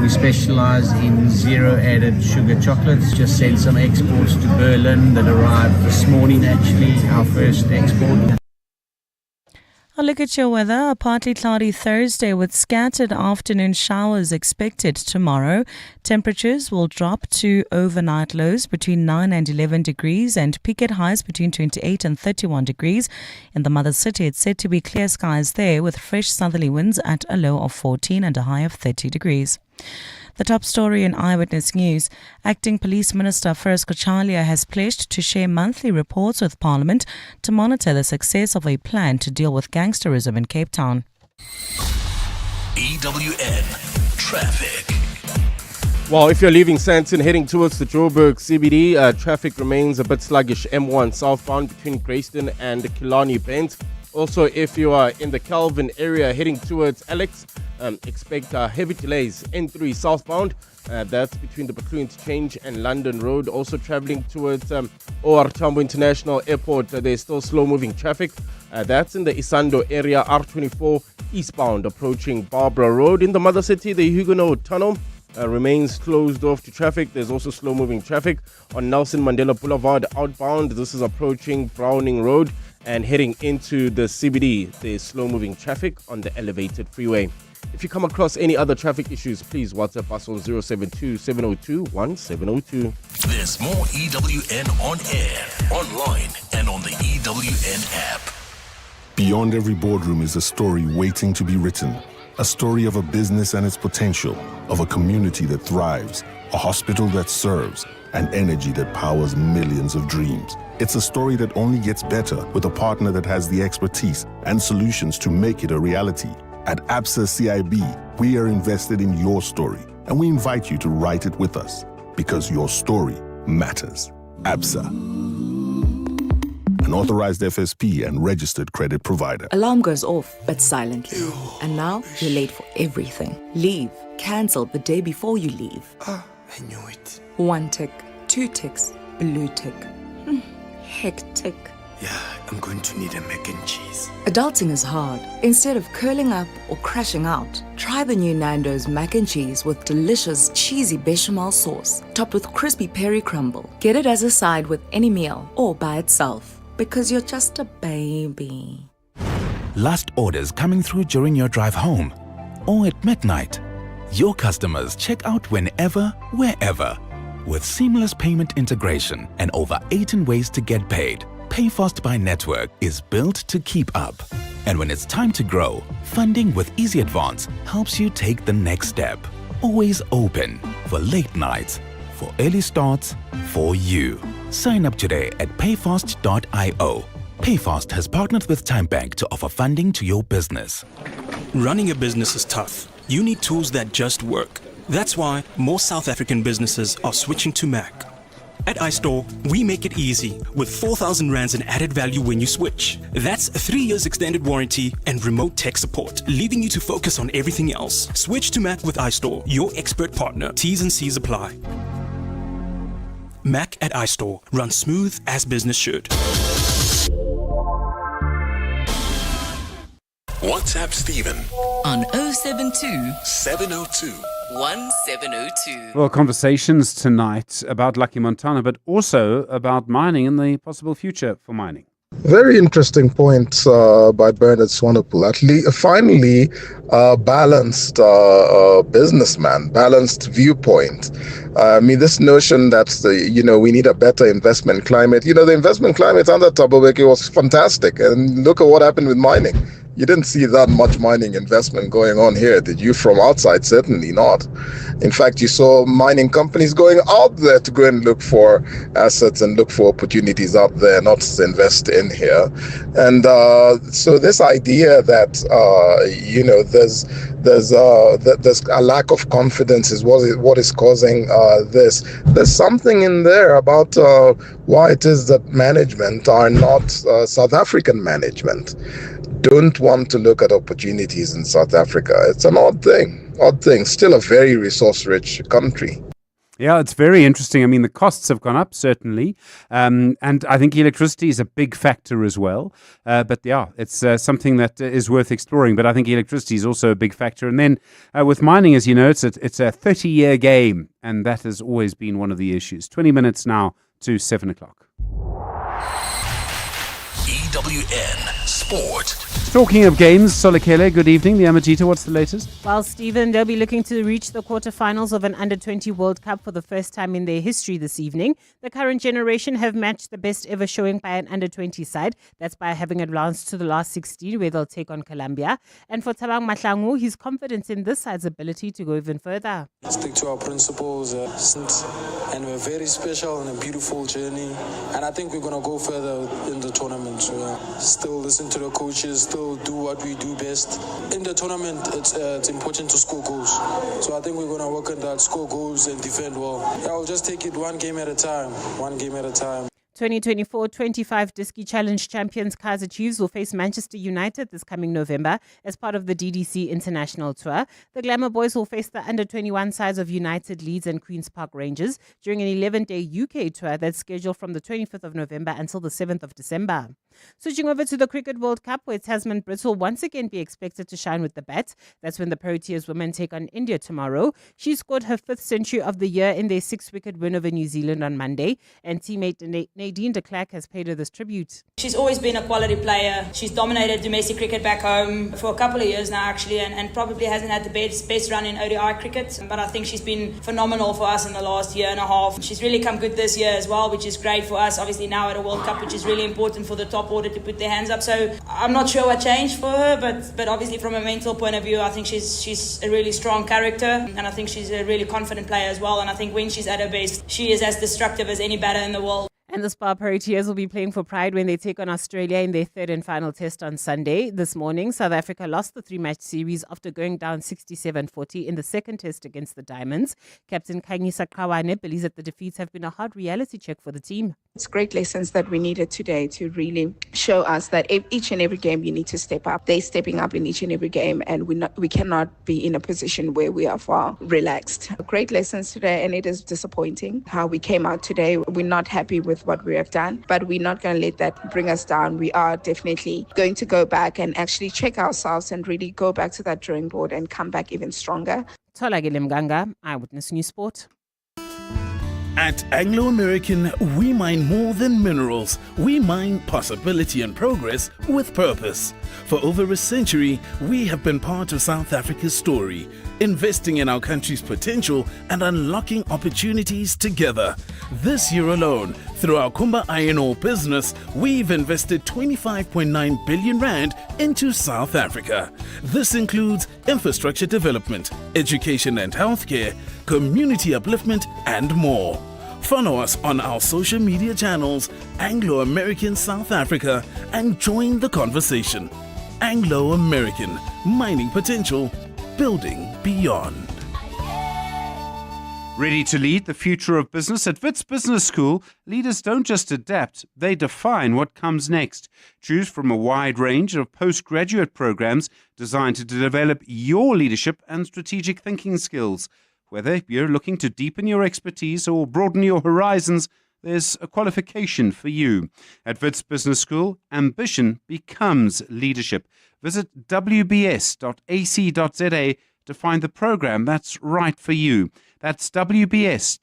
We specialize in zero-added sugar chocolates. Just sent some exports to Berlin that arrived this morning, actually, our first export. A look at your weather. A partly cloudy Thursday with scattered afternoon showers expected tomorrow. Temperatures will drop to overnight lows between 9 and 11 degrees and peak at highs between 28 and 31 degrees. In the mother city, it's said to be clear skies there with fresh southerly winds at a low of 14 and a high of 30 degrees. The top story in Eyewitness News. Acting Police Minister Feroz Kochalia has pledged to share monthly reports with Parliament to monitor the success of a plan to deal with gangsterism in Cape Town. EWN Traffic. Well, if you're leaving Sandton heading towards the Joburg CBD, traffic remains a bit sluggish. M1 southbound between Grayston and Killarney Bend. Also, if you are in the Calvin area heading towards Alex, expect heavy delays. N3 southbound, that's between the Baclue Interchange and London Road. Also traveling towards OR Tambo International Airport, there's still slow-moving traffic. That's in the Isando area, R24 eastbound approaching Barbara Road. In the mother city, the Huguenot Tunnel remains closed off to traffic. There's also slow-moving traffic on Nelson Mandela Boulevard outbound. This is approaching Browning Road. And heading into the CBD, there's slow-moving traffic on the elevated freeway. If you come across any other traffic issues, please WhatsApp us on 072-702-1702. There's more EWN on air, online, and on the EWN app. Beyond every boardroom is a story waiting to be written. A story of a business and its potential, of a community that thrives, a hospital that serves, and energy that powers millions of dreams. It's a story that only gets better with a partner that has the expertise and solutions to make it a reality. At ABSA CIB, we are invested in your story, and we invite you to write it with us, because your story matters. ABSA, an authorized FSP and registered credit provider. Alarm goes off, but silently. And now you're late for everything. Leave. Cancel the day before you leave. I knew it. 1 tick, 2 ticks, blue tick. Hectic. Yeah, I'm going to need a mac and cheese. Adulting is hard. Instead of curling up or crashing out, try the new Nando's mac and cheese with delicious cheesy bechamel sauce, topped with crispy peri crumble. Get it as a side with any meal or by itself, because you're just a baby. Last orders coming through during your drive home or at midnight. Your customers check out whenever, wherever. With seamless payment integration and over 18 ways to get paid, PayFast by Network is built to keep up. And when it's time to grow, funding with Easy Advance helps you take the next step. Always open for late nights, for early starts, for you. Sign up today at payfast.io. PayFast has partnered with TimeBank to offer funding to your business. Running a business is tough. You need tools that just work. That's why more South African businesses are switching to Mac. At iStore, we make it easy with 4,000 rands in added value when you switch. That's 3 years extended warranty and remote tech support, leaving you to focus on everything else. Switch to Mac with iStore, your expert partner. T's and C's apply. Mac at iStore. Run smooth as business should. WhatsApp Stephen on 072 702 1702. Well, conversations tonight about Lucky Montana, but also about mining and the possible future for mining. Very interesting point by Bernard Swanepoel. Finally, balanced businessman, balanced viewpoint. I mean, this notion that we need a better investment climate. The investment climate under Thabo Mbeki was fantastic, and look at what happened with mining. You didn't see that much mining investment going on here, did you? From outside, certainly not. In fact, you saw mining companies going out there to go and look for assets and look for opportunities out there, not to invest in here. And so this idea that there's a lack of confidence is what is causing this. There's something in there about why it is that management are not South African management. Don't want to look at opportunities in South Africa. It's an odd thing. Still a very resource-rich country. Yeah, it's very interesting. I mean, the costs have gone up, certainly. And I think electricity is a big factor as well. But yeah, it's something that is worth exploring. But I think electricity is also a big factor. And then with mining, as you know, it's a 30-year game. And that has always been one of the issues. 20 minutes now to 7 o'clock. EWN Sport. Talking of games, Solekele, good evening. The Amajita, what's the latest? Well, Stephen, they'll be looking to reach the quarterfinals of an Under-20 World Cup for the first time in their history this evening. The current generation have matched the best ever showing by an Under-20 side. That's by having advanced to the last 16, where they'll take on Colombia. And for Thabang Mahlangu, his confidence in this side's ability to go even further. Stick to our principles, and we're very special and a beautiful journey. And I think we're going to go further in the tournament. So still listen to the coaches, still do what we do best. In the tournament, it's important to score goals. So I think we're going to work on that, score goals and defend well. Yeah, we'll just take it one game at a time. 2024-25 Diski Challenge champions Kaizer Chiefs will face Manchester United this coming November as part of the DDC International Tour. The Glamour Boys will face the under-21 sides of United, Leeds and Queen's Park Rangers during an 11-day UK tour that's scheduled from the 25th of November until the 7th of December. Switching over to the Cricket World Cup, where Tasman Brits will once again be expected to shine with the bat. That's when the Proteas women take on India tomorrow. She scored her 5th century of the year in their 6-wicket win over New Zealand on Monday, and teammate Nadine de Klerk has paid her this tribute. She's always been a quality player. She's dominated domestic cricket back home for a couple of years now, actually, and probably hasn't had the best run in ODI cricket. But I think she's been phenomenal for us in the last year and a half. She's really come good this year as well, which is great for us. Obviously now at a World Cup, which is really important for the top order to put their hands up. So I'm not sure what changed for her, but obviously from a mental point of view, I think she's a really strong character, and I think she's a really confident player as well. And I think when she's at her best, she is as destructive as any batter in the world. And the Spa Proteas will be playing for pride when they take on Australia in their third and final test on Sunday. This morning, South Africa lost the 3-match series after going down 67-40 in the second test against the Diamonds. Captain Khanyisa Qawane believes that the defeats have been a hard reality check for the team. It's great lessons that we needed today to really show us that each and every game you need to step up. They're stepping up in each and every game, and we cannot be in a position where we are far relaxed. Great lessons today, and it is disappointing how we came out today. We're not happy with what we have done, but we're not going to let that bring us down. We are definitely going to go back and actually check ourselves and really go back to that drawing board and come back even stronger. Tolagile Mganga, Eyewitness News Sport. At Anglo American, we mine more than minerals. We mine possibility and progress with purpose. For over a century, we have been part of South Africa's story, investing in our country's potential and unlocking opportunities together. This year alone, through our Kumba Iron Ore business, we've invested 25.9 billion rand into South Africa. This includes infrastructure development, education and healthcare, community upliftment, and more. Follow us on our social media channels, Anglo American South Africa, and join the conversation. Anglo American, mining potential, building beyond. Ready to lead the future of business? At Wits Business School, leaders don't just adapt, they define what comes next. Choose from a wide range of postgraduate programs designed to develop your leadership and strategic thinking skills. Whether you're looking to deepen your expertise or broaden your horizons, there's a qualification for you. At Wits Business School, ambition becomes leadership. Visit wbs.ac.za to find the program that's right for you. That's wbs.ac.za.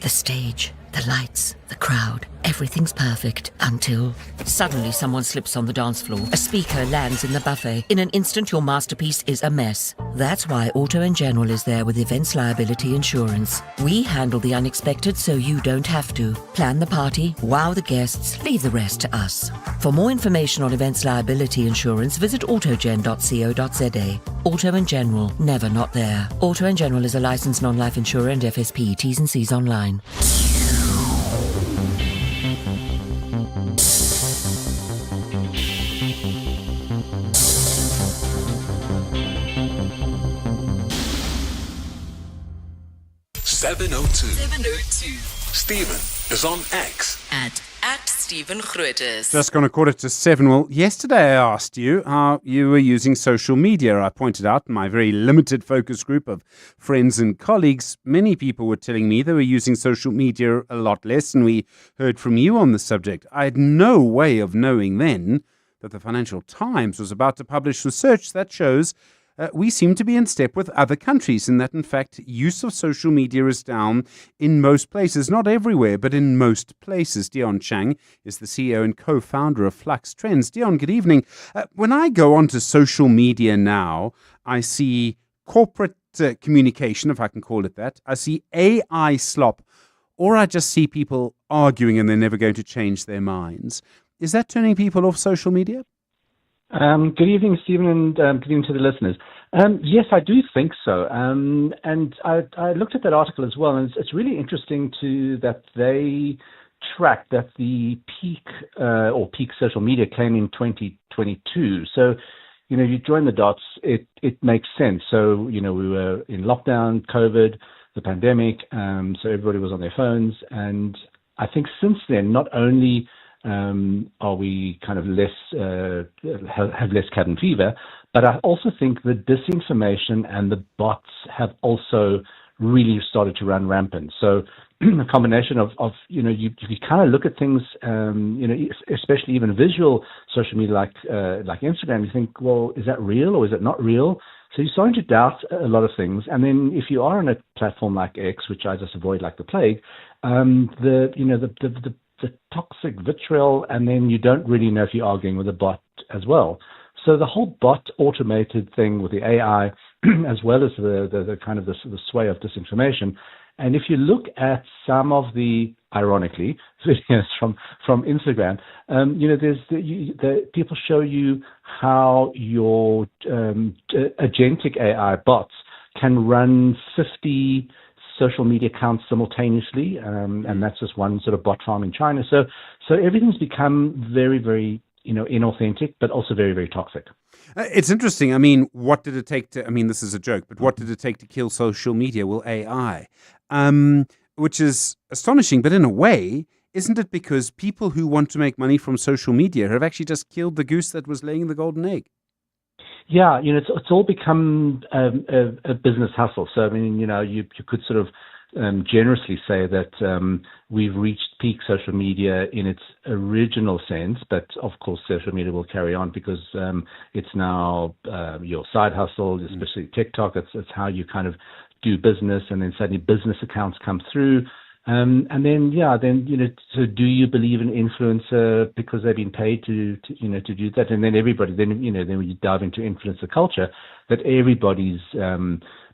The stage, The lights, the crowd, everything's perfect until suddenly someone slips on the dance floor. A speaker lands in the buffet. In an instant, your masterpiece is a mess. That's why Auto & General is there with events liability insurance. We handle the unexpected so you don't have to. Plan the party, wow the guests, leave the rest to us. For more information on events liability insurance, visit autogen.co.za. Auto & General, never not there. Auto & General is a licensed non-life insurer and FSP. T's and C's online. 702. Stephen is on X. At Stephen Grootes. Just gone 7:15. Well, yesterday I asked you how you were using social media. I pointed out in my very limited focus group of friends and colleagues, many people were telling me they were using social media a lot less, and we heard from you on the subject. I had no way of knowing then that the Financial Times was about to publish research that shows we seem to be in step with other countries, and that, in fact, use of social media is down in most places. Not everywhere, but in most places. Dion Chang is the CEO and co-founder of Flux Trends. Dion, good evening. When I go onto social media now, I see corporate communication, if I can call it that. I see AI slop, or I just see people arguing and they're never going to change their minds. Is that turning people off social media? Good evening, Stephen, and good evening to the listeners. Yes, I do think so. And I looked at that article as well, and it's really interesting that they tracked that the peak social media came in 2022. So, you join the dots, it makes sense. So, we were in lockdown, COVID, the pandemic, so everybody was on their phones. And I think since then, not only are we kind of have less cabin fever, but I also think the disinformation and the bots have also really started to run rampant. So a combination of you kind of look at things, especially even visual social media like Instagram, you think, well, is that real or is it not real? So you're starting to doubt a lot of things. And then if you are on a platform like X, which I just avoid like the plague, the toxic vitriol, and then you don't really know if you're arguing with a bot as well. So the whole bot automated thing with the AI, as well as the kind of the sway of disinformation. And if you look at some of the, ironically, videos from Instagram, there's the people show you how your agentic AI bots can run 50 social media accounts simultaneously, and that's just one sort of bot farm in China. So everything's become very, very, inauthentic, but also very, very toxic. It's interesting. I mean, what did it take this is a joke, but what did it take to kill social media? Well, AI, which is astonishing, but in a way, isn't it because people who want to make money from social media have actually just killed the goose that was laying the golden egg? Yeah, it's all become a business hustle. So, you could sort of generously say that we've reached peak social media in its original sense, but of course social media will carry on because it's now your side hustle, especially TikTok. It's how you kind of do business, and then suddenly business accounts come through. And then, so do you believe in influencer because they've been paid to do that? And then everybody, then when you dive into influencer culture, that everybody's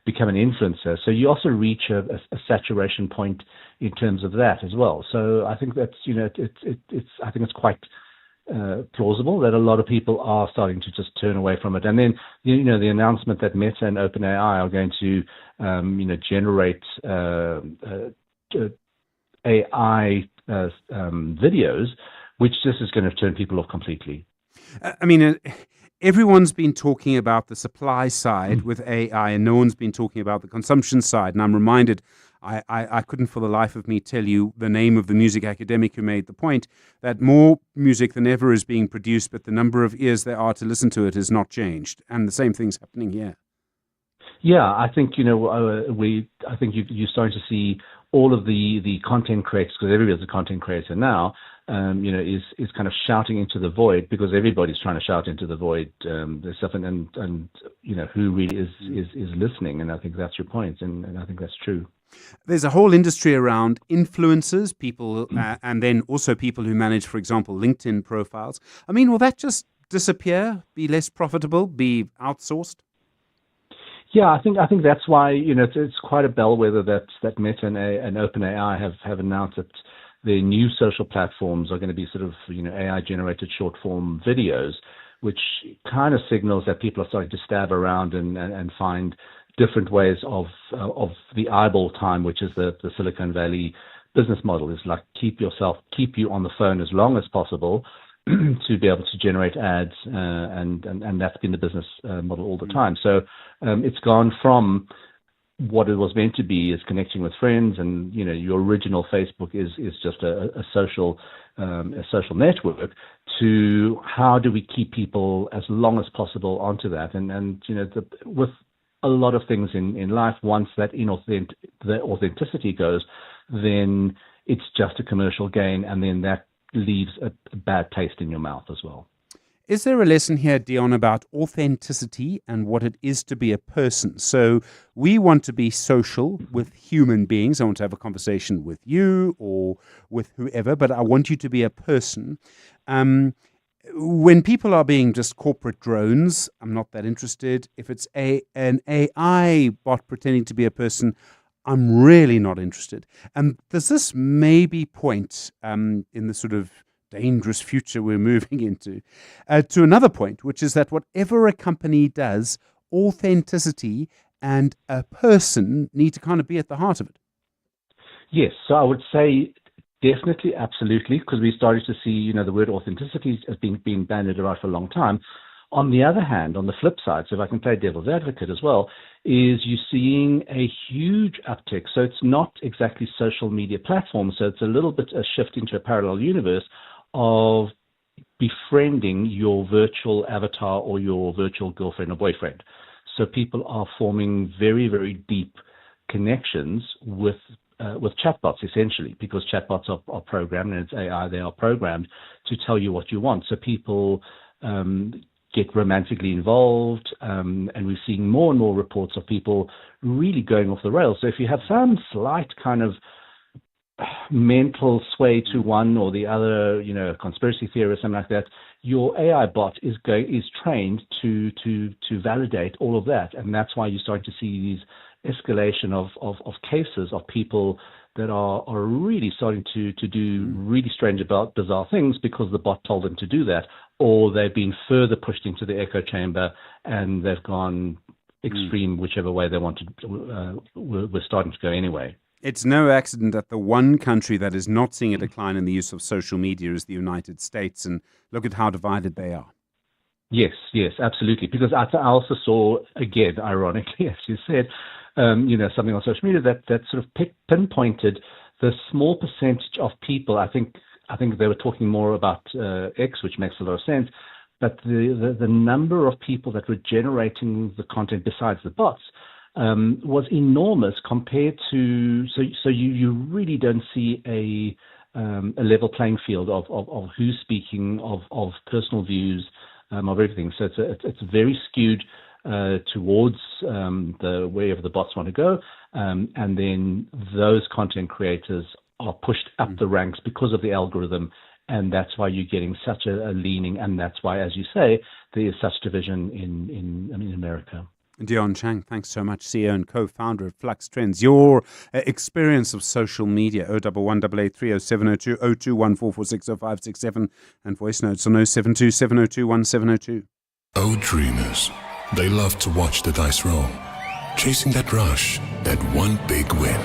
become an influencer. So you also reach a saturation point in terms of that as well. So I think that's, I think it's quite plausible that a lot of people are starting to just turn away from it. And then, the announcement that Meta and OpenAI are going to, generate AI videos, which just is going to turn people off completely. Everyone's been talking about the supply side with AI, and no one's been talking about the consumption side. And I'm reminded, I couldn't for the life of me tell you the name of the music academic who made the point that more music than ever is being produced, but the number of ears there are to listen to it has not changed. And the same thing's happening here. Yeah, I think I think you're starting to see all of the content creators, because everybody's a content creator now. Is kind of shouting into the void, because everybody's trying to shout into the void. There's stuff, and who really is listening, and I think that's your point, and I think that's true. There's a whole industry around influencers, people, and then also people who manage, for example, LinkedIn profiles. I mean, will that just disappear, be less profitable, be outsourced? Yeah, I think that's why it's quite a bellwether that Meta and OpenAI have announced that their new social platforms are going to be sort of AI generated short form videos, which kind of signals that people are starting to stab around and find different ways of the eyeball time, which is the Silicon Valley business model, is like keep you on the phone as long as possible to be able to generate ads, and that's been the business model all the time. So it's gone from what it was meant to be, is connecting with friends, and your original Facebook is just a social network, to how do we keep people as long as possible onto that, and with a lot of things in life, once that the authenticity goes, then it's just a commercial gain, and then that leaves a bad taste in your mouth as well. Is there a lesson here, Dion, about authenticity and what it is to be a person? So we want to be social with human beings. I want to have a conversation with you or with whoever, but I want you to be a person. When people are being just corporate drones, I'm not that interested. If it's an AI bot pretending to be a person, I'm really not interested. And does this maybe point in the sort of dangerous future we're moving into to another point, which is that whatever a company does, authenticity and a person need to kind of be at the heart of it? Yes, so I would say definitely, absolutely, because we started to see, the word authenticity has been bandied around for a long time. On the other hand, on the flip side, so if I can play devil's advocate as well, is you're seeing a huge uptick. So it's not exactly social media platforms. So it's a little bit a shift into a parallel universe of befriending your virtual avatar or your virtual girlfriend or boyfriend. So people are forming very, very deep connections with chatbots, essentially, because chatbots are programmed, and it's AI, they are programmed to tell you what you want. So people get romantically involved, and we're seeing more and more reports of people really going off the rails. So if you have some slight kind of mental sway to one or the other, conspiracy theory or something like that, your AI bot is trained to validate all of that, and that's why you're starting to see these escalation of cases of people that are really starting to do really strange, bizarre things because the bot told them to do that, or they've been further pushed into the echo chamber and they've gone extreme, whichever way they wanted. We're starting to go anyway. It's no accident that the one country that is not seeing a decline in the use of social media is the United States, and look at how divided they are. Yes, absolutely. Because I also saw, again, ironically, as you said, something on social media that sort of pinpointed the small percentage of people. I think they were talking more about X, which makes a lot of sense. But the number of people that were generating the content besides the bots was enormous compared to. So you really don't see a level playing field of who's speaking, of personal views, of everything. So it's very skewed towards the wherever the bots want to go, and then those content creators are pushed up the ranks because of the algorithm, and that's why you're getting such a leaning, and that's why, as you say, there is such division in America. Dion Chang, thanks so much, CEO and co-founder of Flux Trends. Your experience of social media, 011-883-0702, 0214460567, and voice notes on 072-702-1702. Oh, dreamers. They love to watch the dice roll, chasing that rush, that one big win.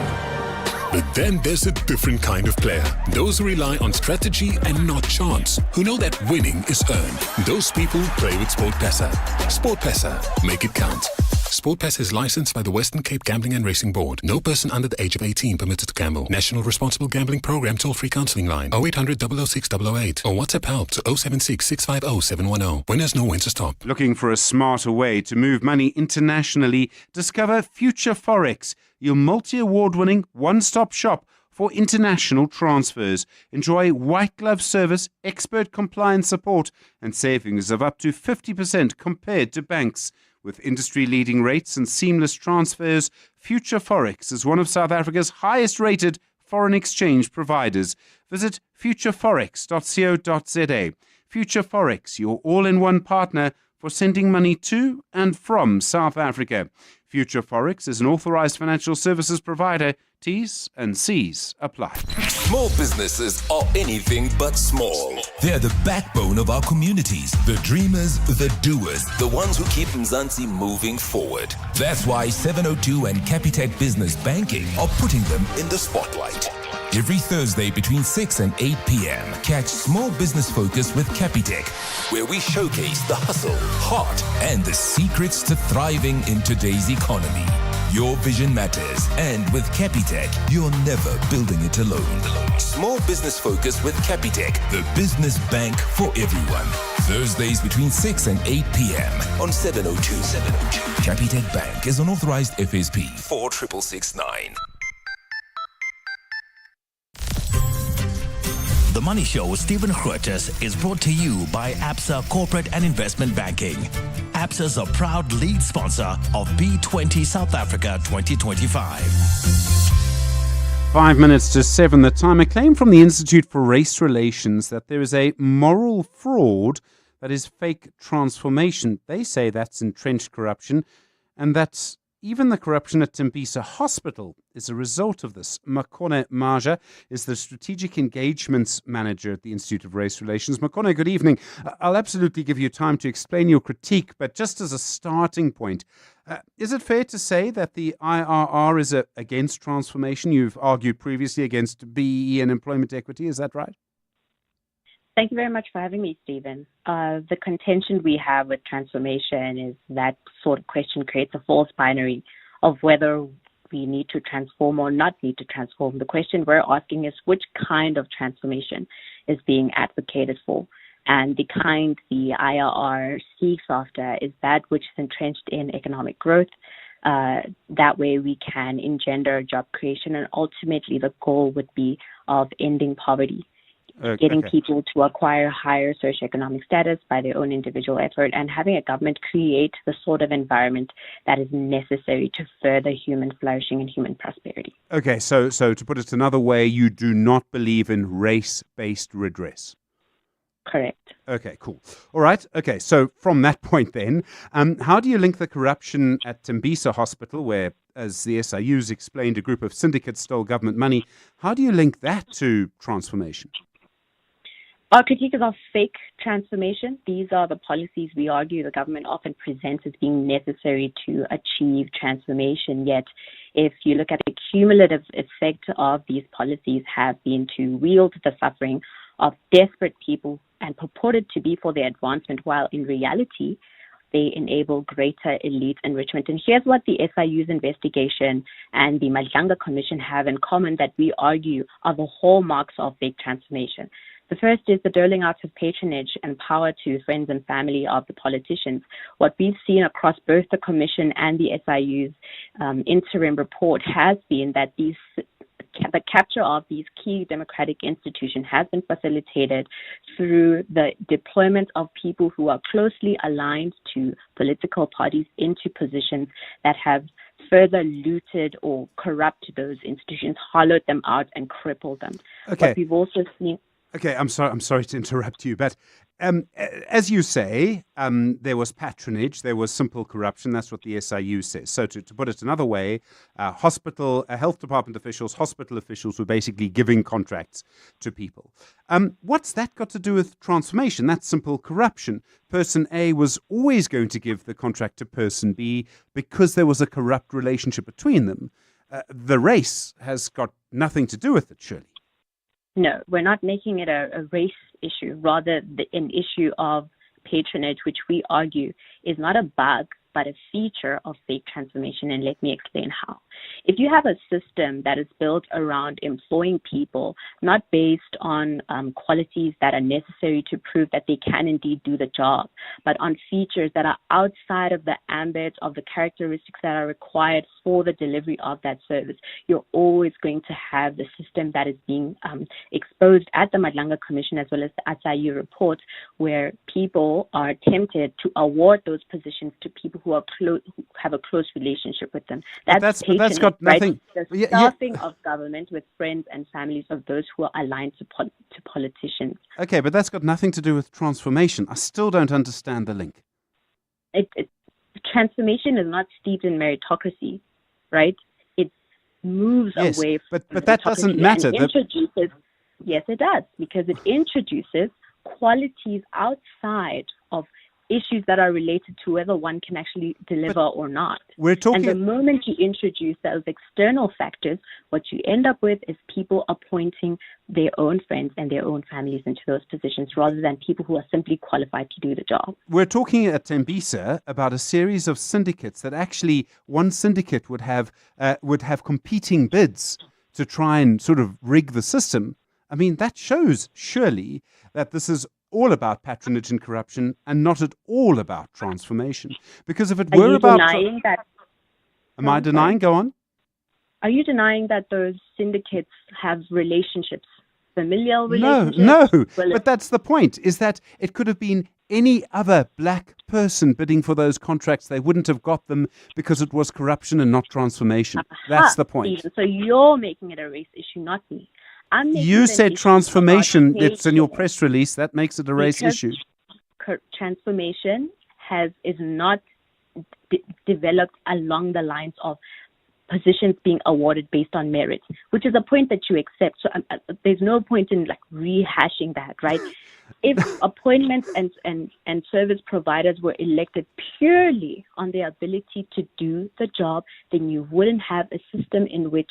But then there's a different kind of player. Those who rely on strategy and not chance, who know that winning is earned. Those people play with SportPesa. SportPesa, make it count. Sport Pass is licensed by the Western Cape Gambling and Racing Board. No person under the age of 18 permitted to gamble. National Responsible Gambling Program toll-free counseling line 0800 006 008 or WhatsApp help to 076 650 710. Winners know when to stop. Looking for a smarter way to move money internationally? Discover Future Forex, your multi-award-winning one-stop shop for international transfers. Enjoy white glove service, expert compliance support, and savings of up to 50% compared to banks. With industry-leading rates and seamless transfers, Future Forex is one of South Africa's highest-rated foreign exchange providers. Visit futureforex.co.za. Future Forex, your all-in-one partner for sending money to and from South Africa. Future Forex is an authorized financial services provider. T's and C's apply. Small businesses are anything but small. They're the backbone of our communities, the dreamers, the doers, the ones who keep Mzansi moving forward. That's why 702 and Capitec Business Banking are putting them in the spotlight. Every Thursday between 6 and 8 p.m., catch Small Business Focus with Capitec, where we showcase the hustle, heart, and the secrets to thriving in today's economy. Your vision matters, and with Capitec, you're never building it alone. Small Business Focus with Capitec, the business bank for everyone. Thursdays between 6 and 8 p.m. on 702. Capitec Bank is an authorized FSP 46669. The Money Show with Stephen Grootes is brought to you by Absa Corporate and Investment Banking. Absa is a proud lead sponsor of B20 South Africa 2025. 5 minutes to 7 the time. A claim from the Institute for Race Relations that there is a moral fraud that is fake transformation. They say that's entrenched corruption and that even the corruption at Tembisa Hospital is a result of this. Makone Maja is the Strategic Engagements Manager at the Institute of Race Relations. Makone, good evening. I'll absolutely give you time to explain your critique, but just as a starting point, is it fair to say that the IRR is against transformation? You've argued previously against BEE and employment equity, is that right? Thank you very much for having me, Stephen. The contention we have with transformation is that sort of question creates a false binary of whether we need to transform or not need to transform. The question we're asking is which kind of transformation is being advocated for. And the kind the IRR seeks after is that which is entrenched in economic growth. That way we can engender job creation, and ultimately the goal would be of ending poverty. Getting people to acquire higher socioeconomic status by their own individual effort, and having a government create the sort of environment that is necessary to further human flourishing and human prosperity. Okay, so to put it another way, you do not believe in race-based redress? Correct. Okay, cool. All right. Okay, so from that point then, how do you link the corruption at Tembisa Hospital, where, as the SIU's explained, a group of syndicates stole government money, how do you link that to transformation? Our critique is of fake transformation. These are the policies we argue the government often presents as being necessary to achieve transformation. Yet, if you look at the cumulative effect of these policies have been to wield the suffering of desperate people and purported to be for their advancement, while in reality, they enable greater elite enrichment. And here's what the SIU's investigation and the Madlanga Commission have in common that we argue are the hallmarks of fake transformation. The first is the doling out of patronage and power to friends and family of the politicians. What we've seen across both the Commission and the SIU's interim report has been that the capture of these key democratic institutions has been facilitated through the deployment of people who are closely aligned to political parties into positions that have further looted or corrupted those institutions, hollowed them out and crippled them. Okay. What we've also seen... Okay, I'm sorry to interrupt you, but as you say, there was patronage, there was simple corruption. That's what the SIU says. So to put it another way, health department officials, hospital officials were basically giving contracts to people. What's that got to do with transformation? That's simple corruption. Person A was always going to give the contract to person B because there was a corrupt relationship between them. The race has got nothing to do with it, surely. No, we're not making it a race issue, rather an issue of patronage, which we argue is not a bug, but but a feature of fake transformation, and let me explain how. If you have a system that is built around employing people, not based on qualities that are necessary to prove that they can indeed do the job, but on features that are outside of the ambit of the characteristics that are required for the delivery of that service, you're always going to have the system that is being exposed at the Madlanga Commission as well as the Atsayu report, where people are tempted to award those positions to people who are who have a close relationship with them. That's got nothing. Right? The staffing of government with friends and families of those who are aligned to politicians. Okay, but that's got nothing to do with transformation. I still don't understand the link. Transformation is not steeped in meritocracy, right? It moves away from but that doesn't matter. Yes, it does, because it introduces qualities outside of issues that are related to whether one can actually deliver or not. And the moment you introduce those external factors, what you end up with is people appointing their own friends and their own families into those positions rather than people who are simply qualified to do the job. We're talking at Tembisa about a series of syndicates that actually one syndicate would have competing bids to try and sort of rig the system. I mean, that shows surely that this is all about patronage and corruption and not at all about transformation. Because if it were about... denying that? Am I denying? Go on. Are you denying that those syndicates have relationships, familial relationships? No, but that's the point, is that it could have been any other black person bidding for those contracts. They wouldn't have got them because it was corruption and not transformation. That's the point. Stephen, so you're making it a race issue, not me. You said transformation. It's in your press release. That makes it a race issue. Transformation is not developed along the lines of positions being awarded based on merit, which is a point that you accept. So there's no point in rehashing that, right? If appointments and service providers were elected purely on their ability to do the job, then you wouldn't have a system in which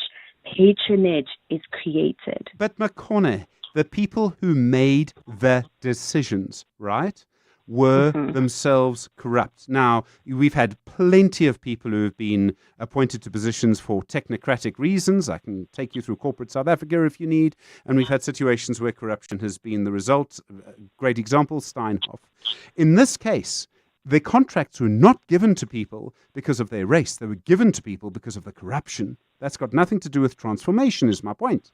patronage is created. But Makone, the people who made the decisions, right, were themselves corrupt. Now, we've had plenty of people who have been appointed to positions for technocratic reasons. I can take you through corporate South Africa if you need. And we've had situations where corruption has been the result. Great example, Steinhoff. In this case, the contracts were not given to people because of their race. They were given to people because of the corruption. That's got nothing to do with transformation, is my point.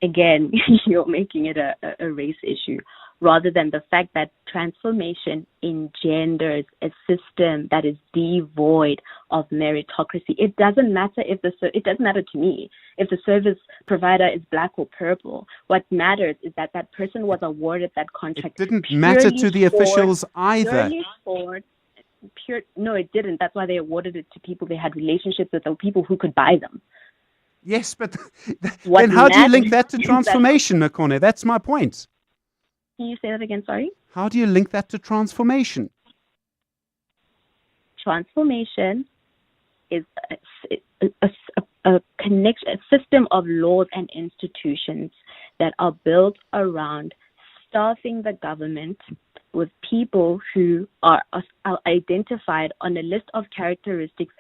Again, you're making it a race issue, rather than the fact that transformation engenders a system that is devoid of meritocracy. It doesn't matter it doesn't matter to me if the service provider is black or purple. What matters is that that person was awarded that contract. It didn't matter to the officials either. No, it didn't. That's why they awarded it to people they had relationships with or people who could buy them. Yes, but then how do you link that to transformation, Makone? That's my point. Can you say that again? Sorry? How do you link that to transformation? Transformation is a system of laws and institutions that are built around staffing the government with people who are identified on a list of characteristics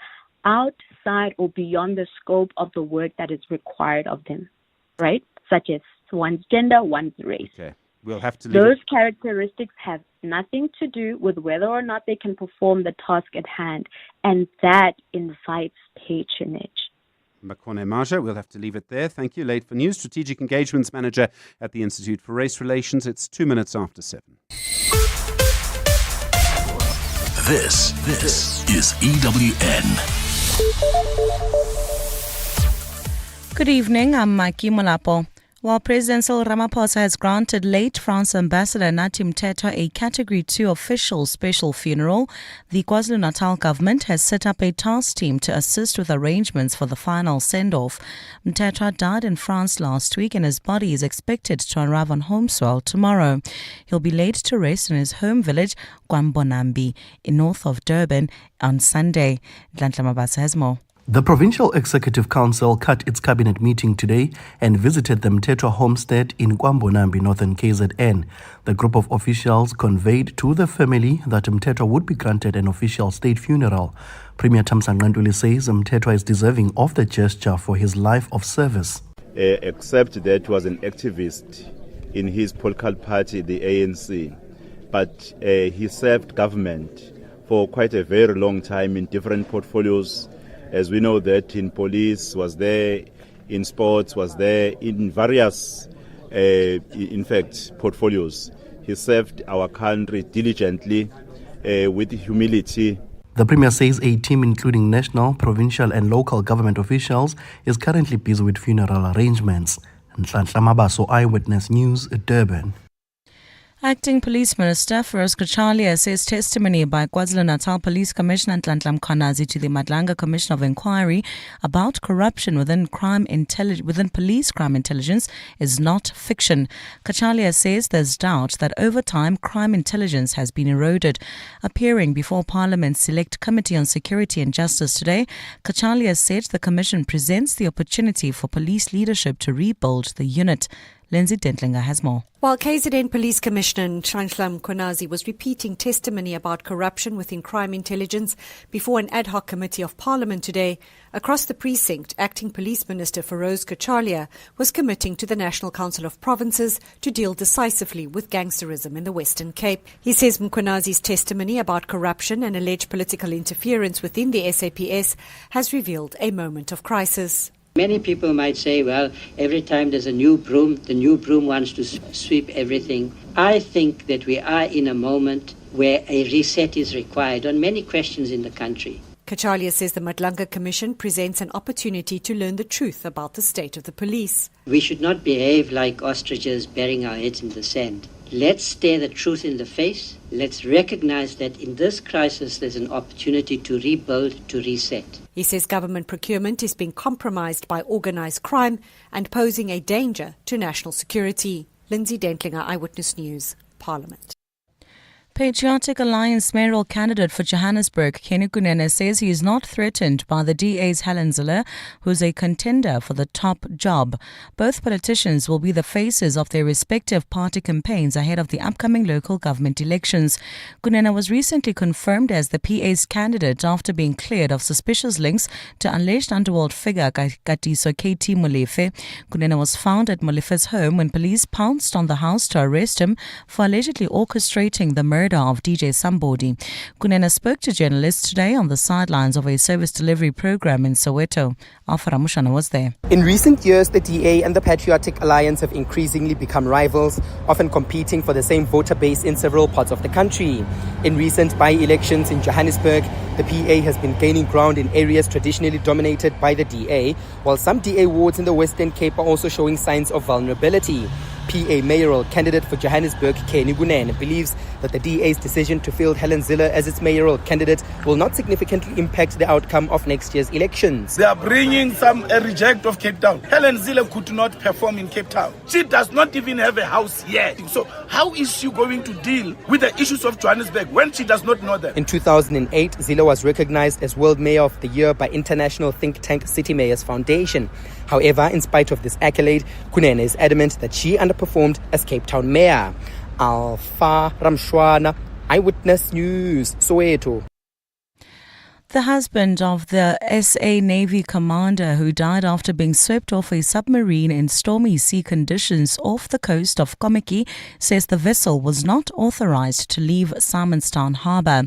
outside or beyond the scope of the work that is required of them, right? Such as one's gender, one's race. Okay. We'll have to leave Those characteristics have nothing to do with whether or not they can perform the task at hand, and that invites patronage. Makone Maja, we'll have to leave it there. Thank you. Late for News, Strategic Engagements Manager at the Institute for Race Relations. It's 2 minutes after 7. This is EWN. Good evening, I'm Maki Molapo. While President Cyril Ramaphosa has granted late France Ambassador Nathi Mthethwa a Category 2 official special funeral, the KwaZulu-Natal government has set up a task team to assist with arrangements for the final send-off. Mthethwa died in France last week and his body is expected to arrive on home soil tomorrow. He'll be laid to rest in his home village, Kwambonambi, in north of Durban, on Sunday. Dlantla Mabasa has more. The Provincial Executive Council cut its cabinet meeting today and visited the Mthethwa homestead in Kwambonambi, northern KZN. The group of officials conveyed to the family that Mthethwa would be granted an official state funeral. Premier Thamsanqa Ntuli says Mthethwa is deserving of the gesture for his life of service. Except that he was an activist in his political party, the ANC, but he served government for quite a very long time in different portfolios. As we know that in police was there, in sports was there, in various, portfolios. He served our country diligently, with humility. The Premier says a team including national, provincial and local government officials is currently busy with funeral arrangements. Nhlanhla Mabaso, Eyewitness News, Durban. Acting Police Minister Feroz Kachalia says testimony by KwaZulu-Natal Police Commissioner Nhlanhla Mkhwanazi to the Madlanga Commission of Inquiry about corruption within police crime intelligence is not fiction. Kachalia says there's doubt that over time crime intelligence has been eroded. Appearing before Parliament's Select Committee on Security and Justice today, Kachalia said the Commission presents the opportunity for police leadership to rebuild the unit. Lindsay Dentlinger has more. While KZN Police Commissioner Nhlanhla Mkhwanazi was repeating testimony about corruption within crime intelligence before an ad hoc committee of Parliament today, across the precinct, Acting Police Minister Feroz Kachalia was committing to the National Council of Provinces to deal decisively with gangsterism in the Western Cape. He says Mkhwanazi's testimony about corruption and alleged political interference within the SAPS has revealed a moment of crisis. Many people might say, well, every time there's a new broom, the new broom wants to sweep everything. I think that we are in a moment where a reset is required on many questions in the country. Kachalia says the Madlanga Commission presents an opportunity to learn the truth about the state of the police. We should not behave like ostriches burying our heads in the sand. Let's stare the truth in the face. Let's recognize that in this crisis there's an opportunity to rebuild, to reset. He says government procurement is being compromised by organised crime and posing a danger to national security. Lindsay Dentlinger, Eyewitness News, Parliament. Patriotic Alliance mayoral candidate for Johannesburg, Kenny Kunene, says he is not threatened by the DA's Helen Zille, who is a contender for the top job. Both politicians will be the faces of their respective party campaigns ahead of the upcoming local government elections. Kunene was recently confirmed as the PA's candidate after being cleared of suspicious links to alleged underworld figure Katiso KT Molefe. Kunene was found at Molefe's home when police pounced on the house to arrest him for allegedly orchestrating the murder of DJ Sambodi. Kunene spoke to journalists today on the sidelines of a service delivery program in Soweto. Alpha Ramushana was there. In recent years, the DA and the Patriotic Alliance have increasingly become rivals, often competing for the same voter base in several parts of the country. In recent by-elections in Johannesburg, the PA has been gaining ground in areas traditionally dominated by the DA, while some DA wards in the Western Cape are also showing signs of vulnerability. PA mayoral candidate for Johannesburg, Kenny Kunene, believes that the DA's decision to field Helen Zille as its mayoral candidate will not significantly impact the outcome of next year's elections. They are bringing a reject of Cape Town. Helen Zille could not perform in Cape Town. She does not even have a house yet. So how is she going to deal with the issues of Johannesburg when she does not know them? In 2008, Zille was recognized as World Mayor of the Year by international think tank City Mayors Foundation. However, in spite of this accolade, Kunene is adamant that she underperformed as Cape Town mayor. Alpha Ramshwana, Eyewitness News, Soweto. The husband of the SA Navy commander who died after being swept off a submarine in stormy sea conditions off the coast of Komiki says the vessel was not authorized to leave Simonstown Harbour.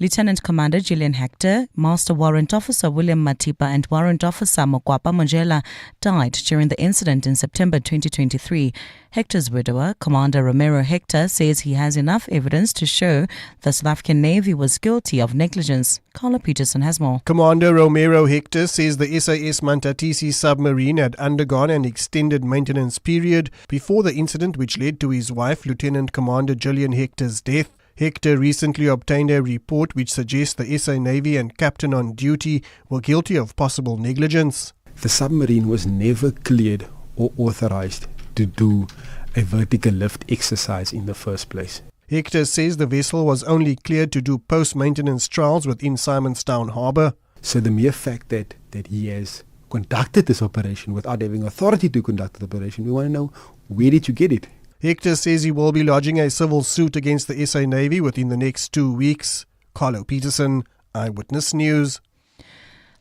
Lieutenant Commander Gillian Hector, Master Warrant Officer William Matipa and Warrant Officer Mokwapa Mojela died during the incident in September 2023. Hector's widower, Commander Romero Hector, says he has enough evidence to show the South African Navy was guilty of negligence. Carla Peterson has more. Commander Romero Hector says the SAS Mantatisi submarine had undergone an extended maintenance period before the incident which led to his wife, Lieutenant Commander Gillian Hector's death. Hector recently obtained a report which suggests the SA Navy and captain on duty were guilty of possible negligence. The submarine was never cleared or authorized to do a vertical lift exercise in the first place. Hector says the vessel was only cleared to do post-maintenance trials within Simonstown Harbour. So the mere fact that that he has conducted this operation without having authority to conduct the operation. We want to know, where did you get it? Hector says he will be lodging a civil suit against the SA Navy within the next 2 weeks. Carlo Peterson, Eyewitness News.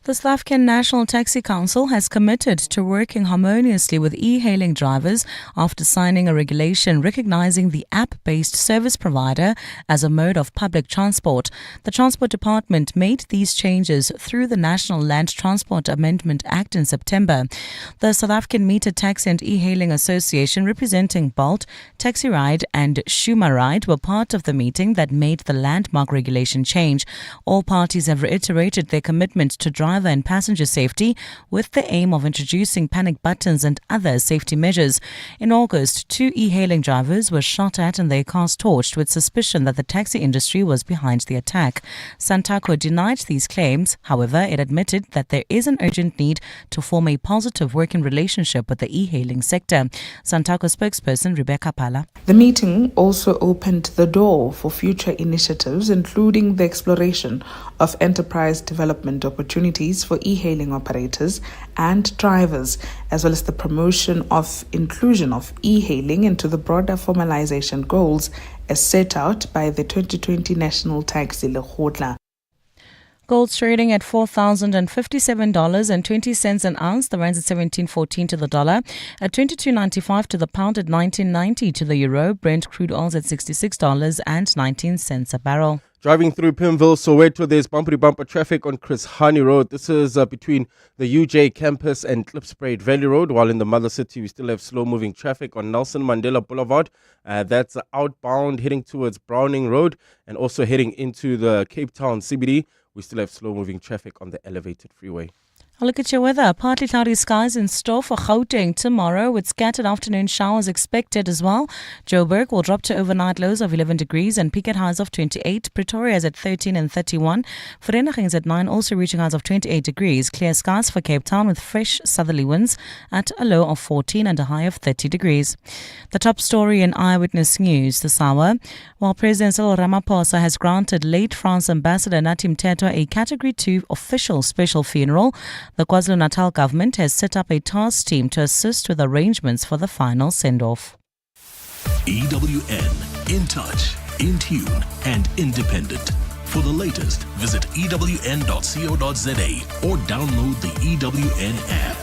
The South African National Taxi Council has committed to working harmoniously with e-hailing drivers after signing a regulation recognizing the app-based service provider as a mode of public transport. The Transport Department made these changes through the National Land Transport Amendment Act in September. The South African Meter Taxi and E-Hailing Association, representing Bolt, Taxi Ride and Shuma Ride, were part of the meeting that made the landmark regulation change. All parties have reiterated their commitment to driver and passenger safety with the aim of introducing panic buttons and other safety measures. In August, 2 e-hailing drivers were shot at and their cars torched with suspicion that the taxi industry was behind the attack. Santaco denied these claims. However, it admitted that there is an urgent need to form a positive working relationship with the e-hailing sector. Santaco spokesperson Rebecca Pala. The meeting also opened the door for future initiatives, including the exploration of enterprise development opportunities for e-hailing operators and drivers, as well as the promotion of inclusion of e-hailing into the broader formalization goals as set out by the 2020 National Taxi Lekgotla. Gold's trading at $4,057.20 an ounce. The rand's at 17.14 to the dollar, at 22.95 to the pound, at 19.90 to the euro. Brent crude oil's at $66.19 a barrel. Driving through Pimville, Soweto, there's bumper traffic on Chris Hani Road. This is between the UJ campus and Klipspruit Valley Road, while in the mother city we still have slow-moving traffic on Nelson Mandela Boulevard. That's outbound heading towards Browning Road and also heading into the Cape Town CBD. We still have slow-moving traffic on the elevated freeway. A look at your weather. Partly cloudy skies in store for Gauteng tomorrow, with scattered afternoon showers expected as well. Joburg will drop to overnight lows of 11 degrees and peak at highs of 28. Pretoria is at 13 and 31. Vereeniging is at 9, also reaching highs of 28 degrees. Clear skies for Cape Town with fresh southerly winds at a low of 14 and a high of 30 degrees. The top story in Eyewitness News this hour. While President Cyril Ramaphosa has granted late France Ambassador Nathi Mthethwa a Category 2 official special funeral, the KwaZulu-Natal government has set up a task team to assist with arrangements for the final send-off. EWN, in touch, in tune and independent. For the latest, visit ewn.co.za or download the EWN app.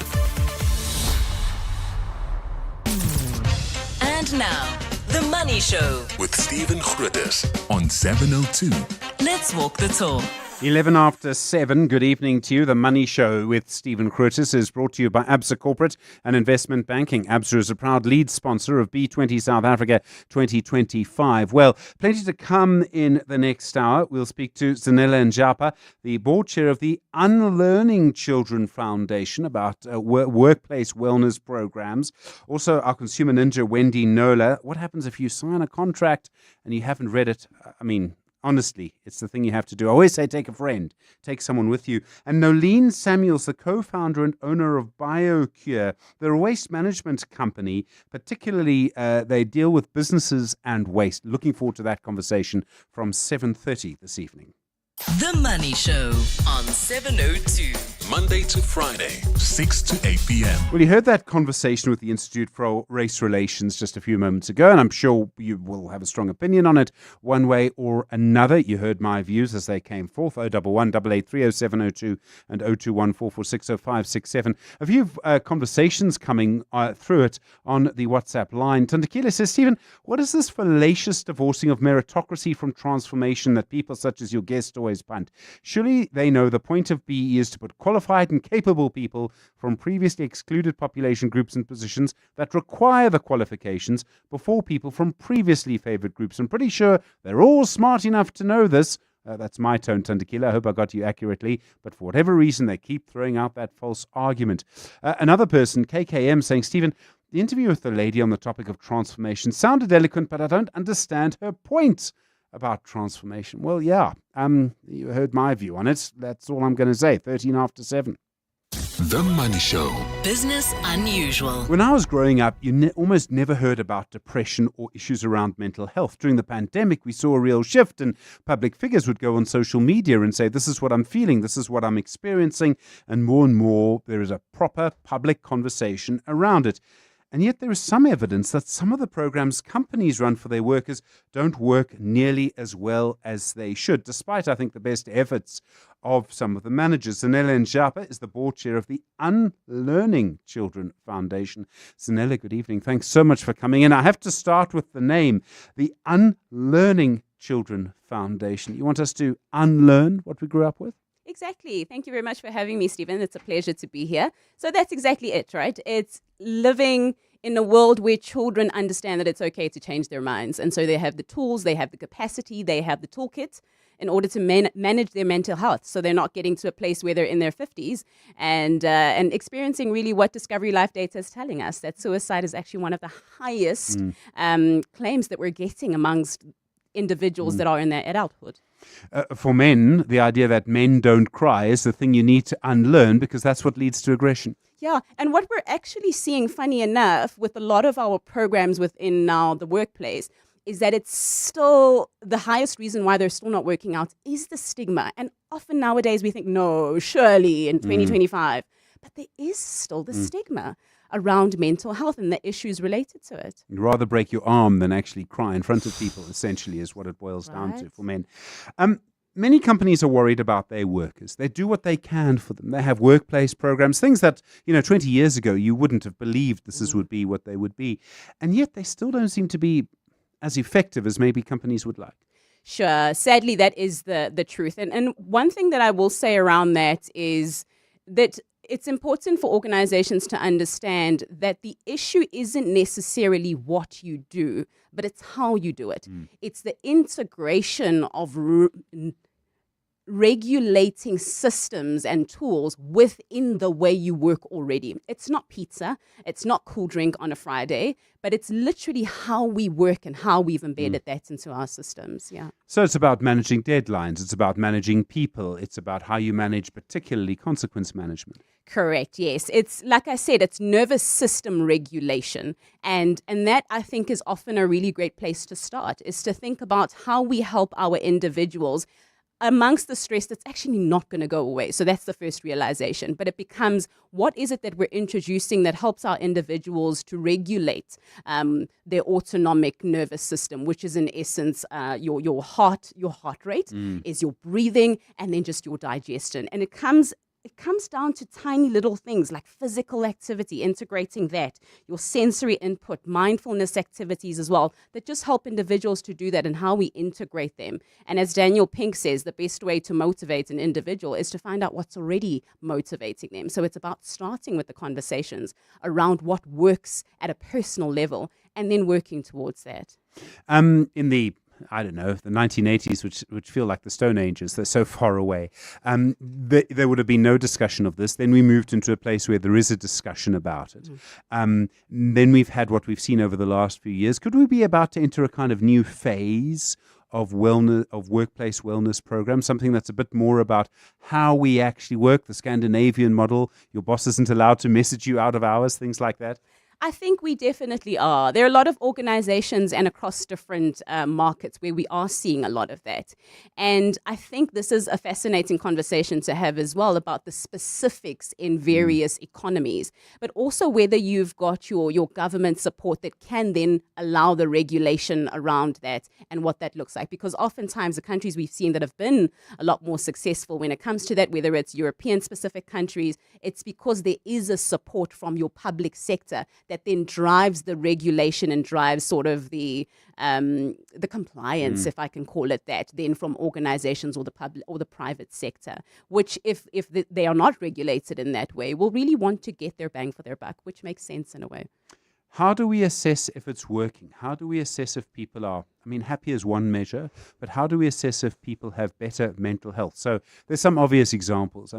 And now, The Money Show with Stephen Grootes on 702. Let's walk the talk. 11 after 7, good evening to you. The Money Show with Stephen Grootes is brought to you by Absa Corporate and Investment Banking. Absa is a proud lead sponsor of B20 South Africa 2025. Well, plenty to come in the next hour. We'll speak to Zanella Njapa, the board chair of the Unlearning Children Foundation, about workplace wellness programs. Also, our consumer ninja, Wendy Nola. What happens if you sign a contract and you haven't read it? Honestly, it's the thing you have to do. I always say take a friend, take someone with you. And Nolene Samuels, the co-founder and owner of BioCure, they're a waste management company. Particularly, they deal with businesses and waste. Looking forward to that conversation from 7:30 this evening. The Money Show on 702. Monday to Friday, 6 to 8 p.m. Well, you heard that conversation with the Institute for Race Relations just a few moments ago, and I'm sure you will have a strong opinion on it one way or another. You heard my views as they came forth, 011 883 0702 and 021 446 0567. A few conversations coming through it on the WhatsApp line. Tandakila says, Stephen, what is this fallacious divorcing of meritocracy from transformation that people such as your guest always punt? Surely they know the point of BE is to put qualified and capable people from previously excluded population groups in positions that require the qualifications before people from previously favored groups. I'm pretty sure they're all smart enough to know this. That's my tone, Tandakila. I hope I got you accurately. But for whatever reason, they keep throwing out that false argument. Another person, KKM, saying, Stephen, the interview with the lady on the topic of transformation sounded eloquent, but I don't understand her point about transformation. Well, yeah, you heard my view on it. That's all I'm going to say. 13 after 7. The Money Show. Business Unusual. When I was growing up, you almost never heard about depression or issues around mental health. During the pandemic, we saw a real shift, and public figures would go on social media and say, this is what I'm feeling, this is what I'm experiencing, and more there is a proper public conversation around it. And yet there is some evidence that some of the programs companies run for their workers don't work nearly as well as they should, despite, I think, the best efforts of some of the managers. Zanele Njapa is the board chair of the Unlearning Children Foundation. Zanele, good evening. Thanks so much for coming in. I have to start with the name, the Unlearning Children Foundation. You want us to unlearn what we grew up with? Exactly. Thank you very much for having me, Stephen. It's a pleasure to be here. So that's exactly it, right? It's living in a world where children understand that it's okay to change their minds. And so they have the tools, they have the capacity, they have the toolkit in order to manage their mental health. So they're not getting to a place where they're in their 50s and experiencing really what Discovery Life data is telling us, that suicide is actually one of the highest claims that we're getting amongst individuals that are in their adulthood. For men, the idea that men don't cry is the thing you need to unlearn, because that's what leads to aggression. Yeah, and what we're actually seeing, funny enough, with a lot of our programs within now the workplace, is that it's still the highest reason why they're still not working out is the stigma. And often nowadays we think, no, surely in 2025. But there is still the stigma around mental health and the issues related to it. You'd rather break your arm than actually cry in front of people, essentially, is what it boils down to for men. Many companies are worried about their workers. They do what they can for them. They have workplace programs, things that, 20 years ago you wouldn't have believed would be what they would be. And yet they still don't seem to be as effective as maybe companies would like. Sure. Sadly, that is the truth. And one thing that I will say around that is that it's important for organizations to understand that the issue isn't necessarily what you do, but it's how you do it. It's the integration of regulating systems and tools within the way you work already. It's not pizza, it's not cool drink on a Friday, but it's literally how we work and how we've embedded that into our systems. Yeah. So it's about managing deadlines, it's about managing people, it's about how you manage particularly consequence management. Correct, yes. It's, like I said, it's nervous system regulation. And that, I think, is often a really great place to start, is to think about how we help our individuals amongst the stress that's actually not going to go away. So that's the first realization. But it becomes, what is it that we're introducing that helps our individuals to regulate their autonomic nervous system, which is in essence your heart rate, is your breathing, and then just your digestion. And it comes down to tiny little things like physical activity, integrating that, your sensory input, mindfulness activities as well, that just help individuals to do that and how we integrate them. And as Daniel Pink says, the best way to motivate an individual is to find out what's already motivating them. So it's about starting with the conversations around what works at a personal level and then working towards that. In the the 1980s, which feel like the Stone Ages, they're so far away. There would have been no discussion of this. Then we moved into a place where there is a discussion about it. Then we've had what we've seen over the last few years. Could we be about to enter a kind of new phase of wellness, of workplace wellness program, something that's a bit more about how we actually work, the Scandinavian model? Your boss isn't allowed to message you out of hours, things like that. I think we definitely are. There are a lot of organizations and across different markets where we are seeing a lot of that. And I think this is a fascinating conversation to have as well about the specifics in various economies, but also whether you've got your government support that can then allow the regulation around that and what that looks like. Because oftentimes the countries we've seen that have been a lot more successful when it comes to that, whether it's European specific countries, it's because there is a support from your public sector that then drives the regulation and drives sort of the compliance, if I can call it that, then from organizations or the public or the private sector, which if they are not regulated in that way, will really want to get their bang for their buck, which makes sense in a way. How do we assess if it's working? How do we assess if people are, happy is one measure, but how do we assess if people have better mental health? So there's some obvious examples.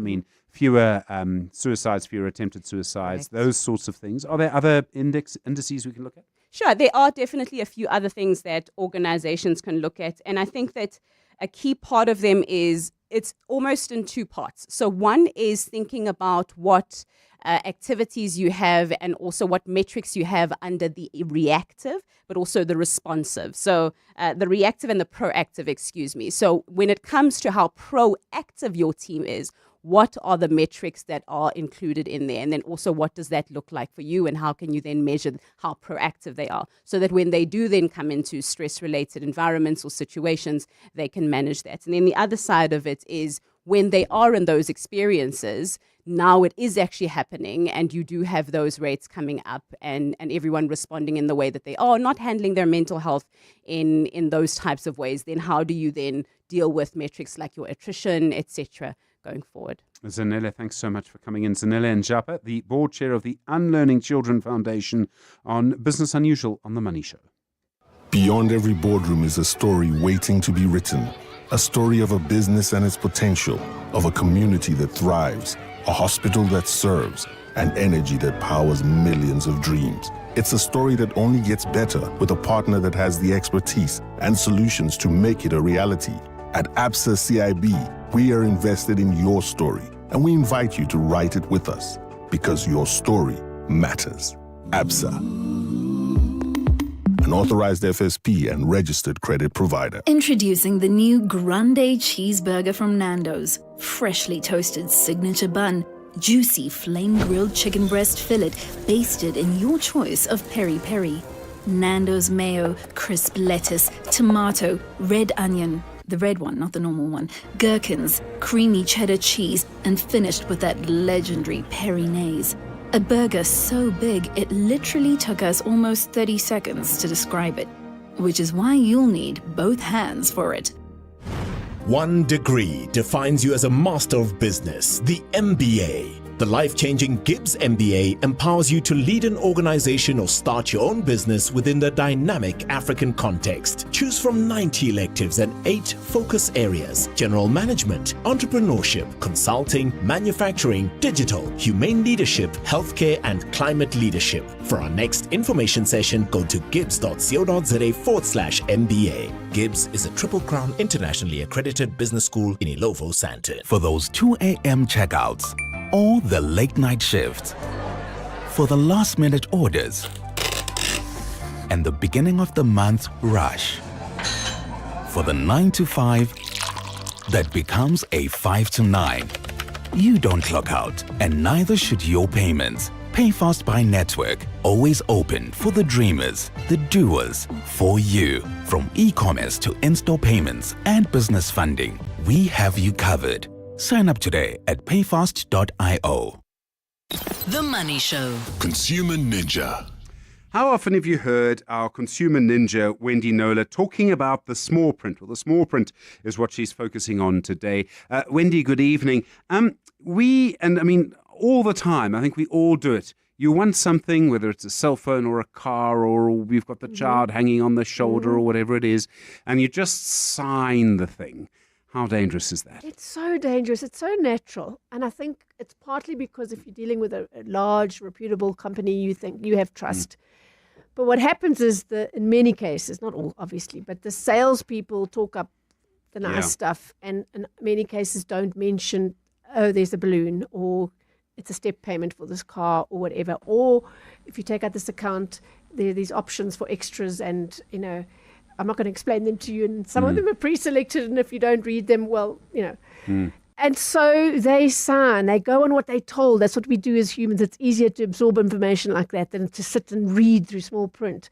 Fewer suicides, fewer attempted suicides, those sorts of things. Are there other indices we can look at? Sure, there are definitely a few other things that organizations can look at. And I think that a key part of them is it's almost in two parts. So one is thinking about what activities you have and also what metrics you have under the reactive, but also the responsive. So the reactive and the proactive, excuse me. So when it comes to how proactive your team is, what are the metrics that are included in there? And then also what does that look like for you and how can you then measure how proactive they are so that when they do then come into stress-related environments or situations, they can manage that. And then the other side of it is when they are in those experiences, now it is actually happening and you do have those rates coming up and everyone responding in the way that they are, not handling their mental health in those types of ways. Then how do you then deal with metrics like your attrition, etc., going forward? Zanele, thanks so much for coming in. Zanele Njapa, the board chair of the Unlearning Children Foundation, on Business Unusual on The Money Show. Beyond every boardroom is a story waiting to be written. A story of a business and its potential, of a community that thrives, a hospital that serves, and energy that powers millions of dreams. It's a story that only gets better with a partner that has the expertise and solutions to make it a reality. At ABSA CIB, we are invested in your story, and we invite you to write it with us, because your story matters. ABSA, an authorized FSP and registered credit provider. Introducing the new Grande Cheeseburger from Nando's. Freshly toasted signature bun, juicy flame-grilled chicken breast fillet basted in your choice of peri-peri. Nando's mayo, crisp lettuce, tomato, red onion, the red one, not the normal one, gherkins, creamy cheddar cheese, and finished with that legendary peri-naise. A burger so big, it literally took us almost 30 seconds to describe it, which is why you'll need both hands for it. 1 degree defines you as a master of business, the MBA. The life-changing Gibbs MBA empowers you to lead an organization or start your own business within the dynamic African context. Choose from 90 electives and 8 focus areas: general management, entrepreneurship, consulting, manufacturing, digital, humane leadership, healthcare, and climate leadership. For our next information session, go to gibbs.co.za/MBA. Gibbs is a Triple Crown internationally accredited business school in Ilovo, Sandton. For those 2 a.m. checkouts, or the late night shifts, for the last minute orders, and the beginning of the month rush, for the 9 to 5 that becomes a 5 to 9. You don't clock out, and neither should your payments. Pay Fast by Network, always open for the dreamers, the doers, for you. From e-commerce to in-store payments and business funding, we have you covered. Sign up today at payfast.io. The Money Show. Consumer Ninja. How often have you heard our consumer ninja, Wendy Nola, talking about the small print? Well, the small print is what she's focusing on today. Wendy, good evening. All the time, I think we all do it. You want something, whether it's a cell phone or a car, or we've got the child hanging on the shoulder or whatever it is, and you just sign the thing. How dangerous is that? It's so dangerous. It's so natural. And I think it's partly because if you're dealing with a large, reputable company, you think you have trust. But what happens is that in many cases, not all obviously, but the salespeople talk up the nice stuff and in many cases don't mention, oh, there's a balloon or it's a step payment for this car or whatever. Or if you take out this account, there are these options for extras and, I'm not going to explain them to you, and some of them are pre-selected, and if you don't read them, well, And so they sign, they go on what they're told. That's what we do as humans. It's easier to absorb information like that than to sit and read through small print.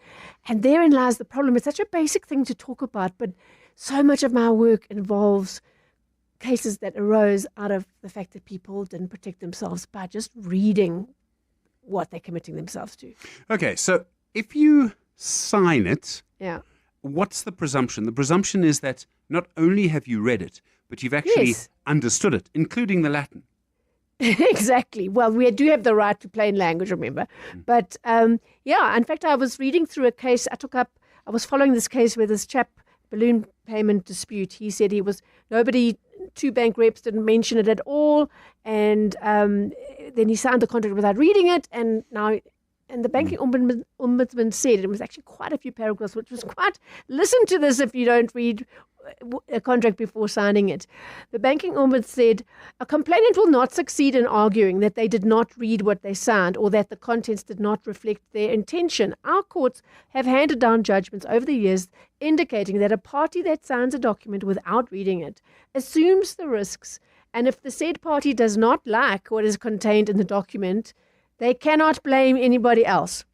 And therein lies the problem. It's such a basic thing to talk about, but so much of my work involves cases that arose out of the fact that people didn't protect themselves by just reading what they're committing themselves to. Okay, so if you sign it... Yeah. What's the presumption? The presumption is that not only have you read it, but you've actually understood it, including the Latin. Exactly. Well, we do have the right to plain language, remember. But, in fact, I was reading through a case I was following this case where this chap, balloon payment dispute, he said two bank reps didn't mention it at all. And then he signed the contract without reading it. And now And the banking ombudsman said, it was actually quite a few paragraphs, which was quite, listen to this if you don't read a contract before signing it. The banking ombudsman said, a complainant will not succeed in arguing that they did not read what they signed or that the contents did not reflect their intention. Our courts have handed down judgments over the years indicating that a party that signs a document without reading it assumes the risks, and if the said party does not like what is contained in the document, they cannot blame anybody else.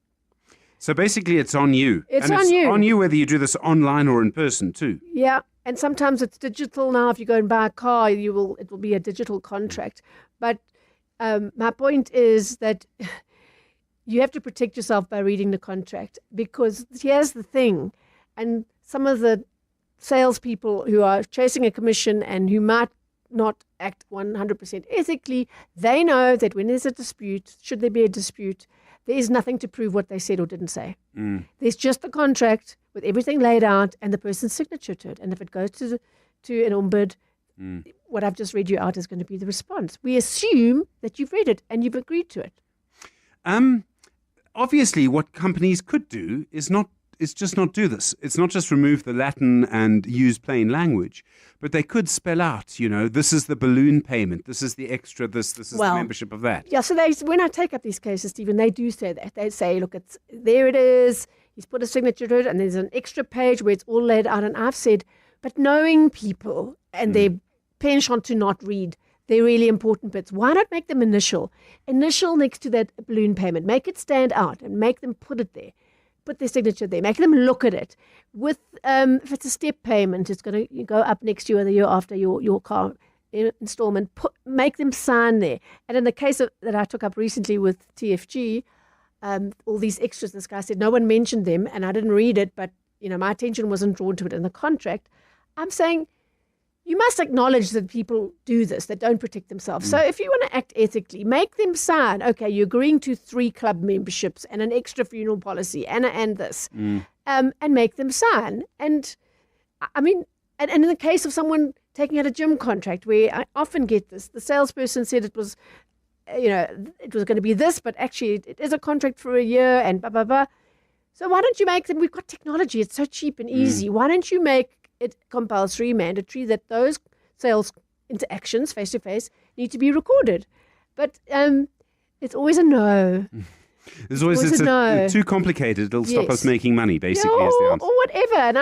So basically it's on you. It's and on it's you. on you whether you do this online or in person too. Yeah, and sometimes it's digital now. If you go and buy a car, it will be a digital contract. But my point is that you have to protect yourself by reading the contract, because here's the thing, and some of the salespeople who are chasing a commission and who might not act 100% ethically, they know that when there's a dispute, should there be a dispute, there is nothing to prove what they said or didn't say. There's just the contract with everything laid out and the person's signature to it. And if it goes to an ombud, what I've just read you out is going to be the response. We assume that you've read it and you've agreed to it. Obviously, what companies could do is just not do this. It's not just remove the Latin and use plain language, but they could spell out, this is the balloon payment, this is the extra, this is the membership of that. Yeah, so when I take up these cases, Stephen, they do say that. They say, look, there it is, he's put a signature to it, and there's an extra page where it's all laid out. And I've said, but knowing people and their penchant to not read, they're really important bits. Why not make them initial next to that balloon payment? Make it stand out and make them put it there. Put their signature there. Make them look at it. With if it's a step payment, it's going to go up next year or the year after your car installment. Make them sign there. And in the case that I took up recently with TFG, all these extras, this guy said no one mentioned them, and I didn't read it, but my attention wasn't drawn to it in the contract. I'm saying you must acknowledge that people do this, that don't protect themselves. So if you want to act ethically, make them sign, okay, you're agreeing to 3 club memberships and an extra funeral policy and this, and make them sign. And I mean, and in the case of someone taking out a gym contract, where I often get this, the salesperson said it was, it was going to be this, but actually it is a contract for a year and blah, blah, blah. So why don't you make them, we've got technology, it's so cheap and easy. Why don't you make it compulsory, mandatory, that those sales interactions face-to-face need to be recorded? But it's always a no. There's always it's a no. Too complicated. It'll stop us making money, basically, is the answer. Or whatever. And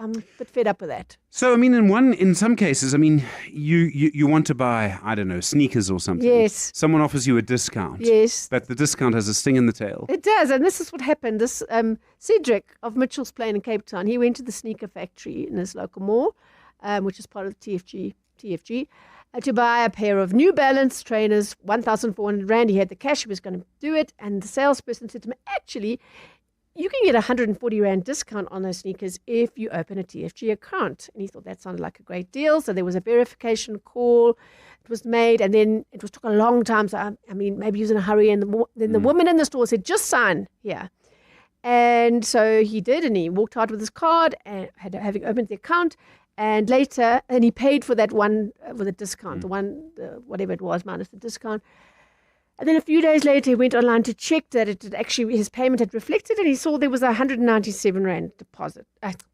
I'm a bit fed up with that. So, I mean, in some cases, I mean, you want to buy, I don't know, sneakers or something. Yes. Someone offers you a discount. Yes. But the discount has a sting in the tail. It does. And this is what happened. This Cedric of Mitchell's Plain in Cape Town, he went to the sneaker factory in his local mall, which is part of the TFG, to buy a pair of New Balance trainers, 1,400 Rand. He had the cash, he was going to do it. And the salesperson said to me, actually, you can get a 140 Rand discount on those sneakers if you open a TFG account. And he thought that sounded like a great deal. So there was a verification call. It was made, and then it took a long time. So, I mean, maybe he was in a hurry. And then the woman in the store said, just sign here. And so he did, and he walked out with his card, and having opened the account. And later, and he paid for that one with a discount, whatever it was, minus the discount. And then a few days later, he went online to check that his payment had reflected, and he saw there was a 197 Rand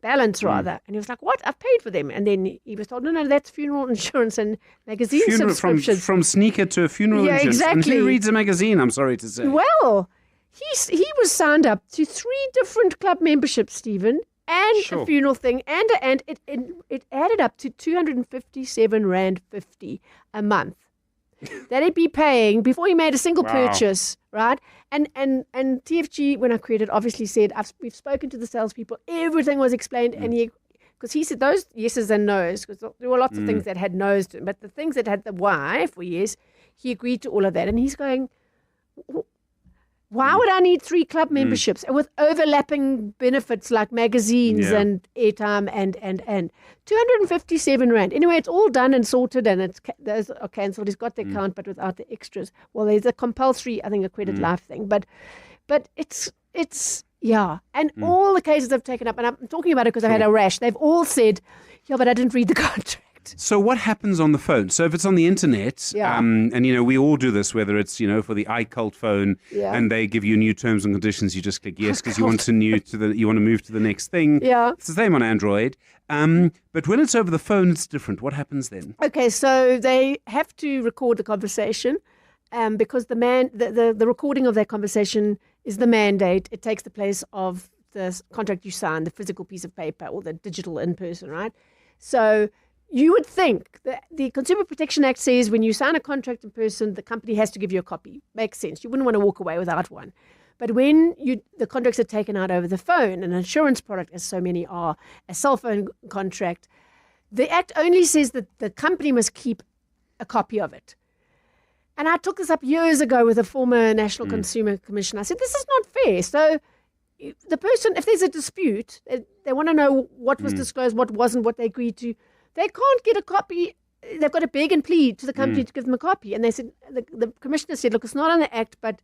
balance rather. And he was like, what? I've paid for them. And then he was told, no, that's funeral insurance and magazine subscriptions. From sneaker to a funeral insurance. Exactly. And who reads a magazine, I'm sorry to say? Well, he was signed up to 3 different club memberships, Stephen, and a funeral thing, and it added up to 257 Rand 50 a month that he'd be paying before he made a single purchase, right? And TFG, when I created, obviously said, we've spoken to the salespeople, everything was explained, and because he said those yeses and nos, because there were lots of things that had no's to them, but the things that had the Y for yes, he agreed to all of that, and he's going, why would I need 3 club memberships with overlapping benefits like magazines and airtime and 257 Rand. Anyway, it's all done and sorted, and those are cancelled. He's got the account, but without the extras. Well, there's a compulsory, I think, a credit life thing, but it's and all the cases I've taken up, and I'm talking about it because I had a rash. They've all said, but I didn't read the contract. Correct. So what happens on the phone? So if it's on the internet, Yeah. and we all do this, whether it's for the iCult phone, Yeah. and they give you new terms and conditions, you just click yes because you want to move to the next thing. Yeah. It's the same on Android. But when it's over the phone, it's different. What happens then? Okay, so they have to record the conversation, because the recording of that conversation is the mandate. It takes the place of the contract you sign, the physical piece of paper or the digital in person, right? So you would think that the Consumer Protection Act says when you sign a contract in person, the company has to give you a copy. Makes sense. You wouldn't want to walk away without one. But when the contracts are taken out over the phone, an insurance product, as so many are, a cell phone contract, the Act only says that the company must keep a copy of it. And I took this up years ago with a former National Consumer Commissioner. I said, this is not fair. So the person, if there's a dispute, they want to know what was disclosed, what wasn't, what they agreed to. They can't get a copy. They've got to beg and plead to the company to give them a copy. And they said, the commissioner said, look, it's not on the Act, but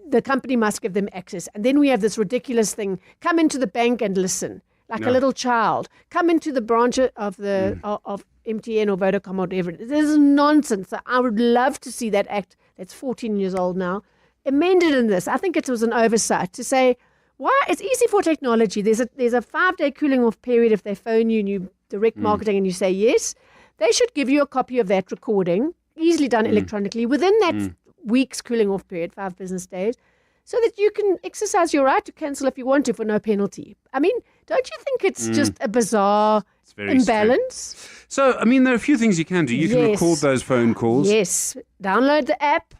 the company must give them access. And then we have this ridiculous thing, come into the bank and listen, like a little child. Come into the branch of the of MTN or Vodacom or whatever. This is nonsense. So I would love to see that Act, that's 14 years old now, amended in this. I think it was an oversight to say, why? It's easy for technology. There's a 5-day cooling off period if they phone you and you direct marketing and you say yes. They should give you a copy of that recording, easily done electronically, within that week's cooling off period, 5 business days, so that you can exercise your right to cancel if you want to for no penalty. I mean, don't you think it's just a bizarre imbalance? Strange. So, there are a few things you can do. You can record those phone calls. Yes. Download the app,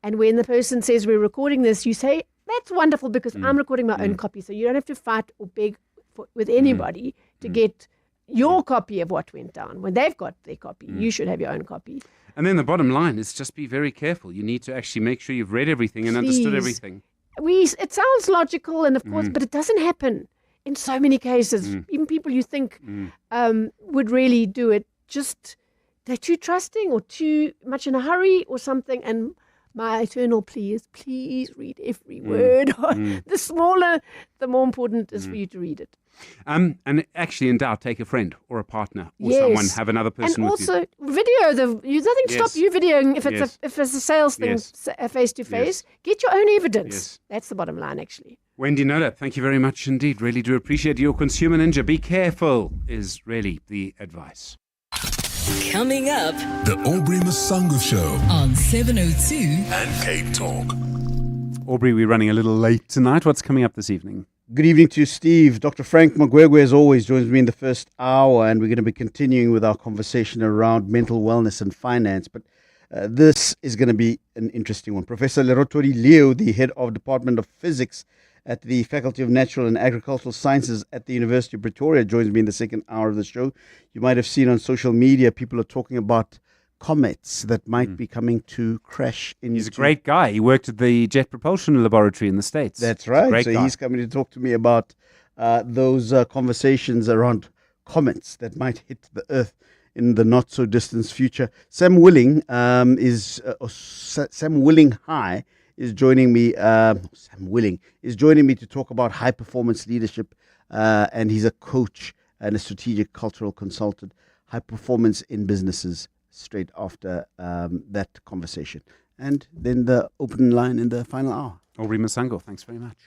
and when the person says we're recording this, you say, that's wonderful because I'm recording my own copy, so you don't have to fight or beg with anybody to get your copy of what went down. When they've got their copy, you should have your own copy. And then the bottom line is just be very careful. You need to actually make sure you've read everything and understood everything. It sounds logical, and of course, but it doesn't happen in so many cases. Even people you think would really do it, just they're too trusting or too much in a hurry or something. And my eternal plea is, please read every word. The smaller, the more important it is for you to read it. And actually, in doubt, take a friend or a partner or someone. Have another person with you. And also, video. Nothing stops you videoing if it's a sales thing, face to face. Get your own evidence. That's the bottom line, actually. Wendy Noda, thank you very much indeed. Really do appreciate your Consumer Ninja. Be careful is really the advice. Coming up, The Aubrey Masango Show on 702 and Cape Talk. Aubrey, we're running a little late tonight. What's coming up this evening? Good evening to you, Steve. Dr. Frank Magwegwe, as always, joins me in the first hour, and we're going to be continuing with our conversation around mental wellness and finance. But this is going to be an interesting one. Professor Lerotori Leo, the head of Department of Physics at the Faculty of Natural and Agricultural Sciences at the University of Pretoria, joins me in the second hour of the show. You might have seen on social media, people are talking about comets that might be coming to crash into... He's a great guy. He worked at the Jet Propulsion Laboratory in the States. That's right. So he's coming to talk to me about those conversations around comets that might hit the Earth in the not so distant future. Sam Willing Sam Willing High is joining me. Sam Willing is joining me to talk about high performance leadership, and he's a coach and a strategic cultural consultant. High performance in businesses. Straight after that conversation. And then the open line in the final hour. Aubrey Masango, thanks very much.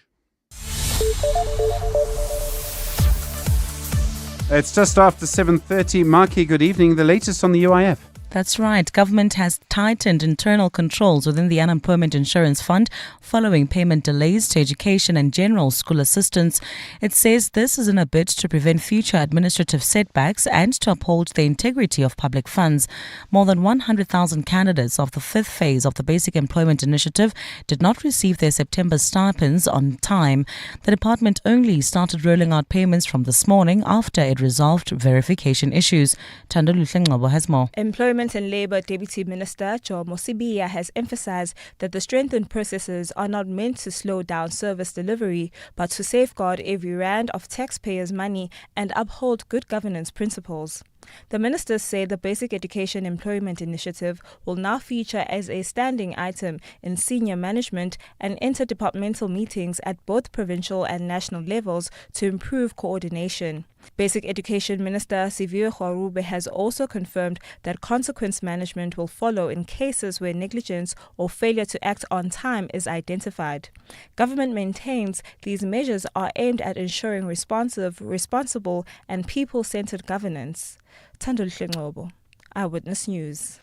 It's just after 7:30. Marky, good evening. The latest on the UIF. That's right. Government has tightened internal controls within the Unemployment Insurance Fund following payment delays to education and general school assistance. It says this is in a bid to prevent future administrative setbacks and to uphold the integrity of public funds. More than 100,000 candidates of the fifth phase of the Basic Employment Initiative did not receive their September stipends on time. The department only started rolling out payments from this morning after it resolved verification issues. Thando Luhlengcobo has more. Employment and Labour Deputy Minister Joe Mosibia has emphasized that the strengthened processes are not meant to slow down service delivery, but to safeguard every rand of taxpayers' money and uphold good governance principles. The ministers say the Basic Education Employment Initiative will now feature as a standing item in senior management and interdepartmental meetings at both provincial and national levels to improve coordination. Basic Education Minister Siviwe Gwarube has also confirmed that consequence management will follow in cases where negligence or failure to act on time is identified. Government maintains these measures are aimed at ensuring responsible and people-centered governance. Thandol Hlengobo, Eyewitness News.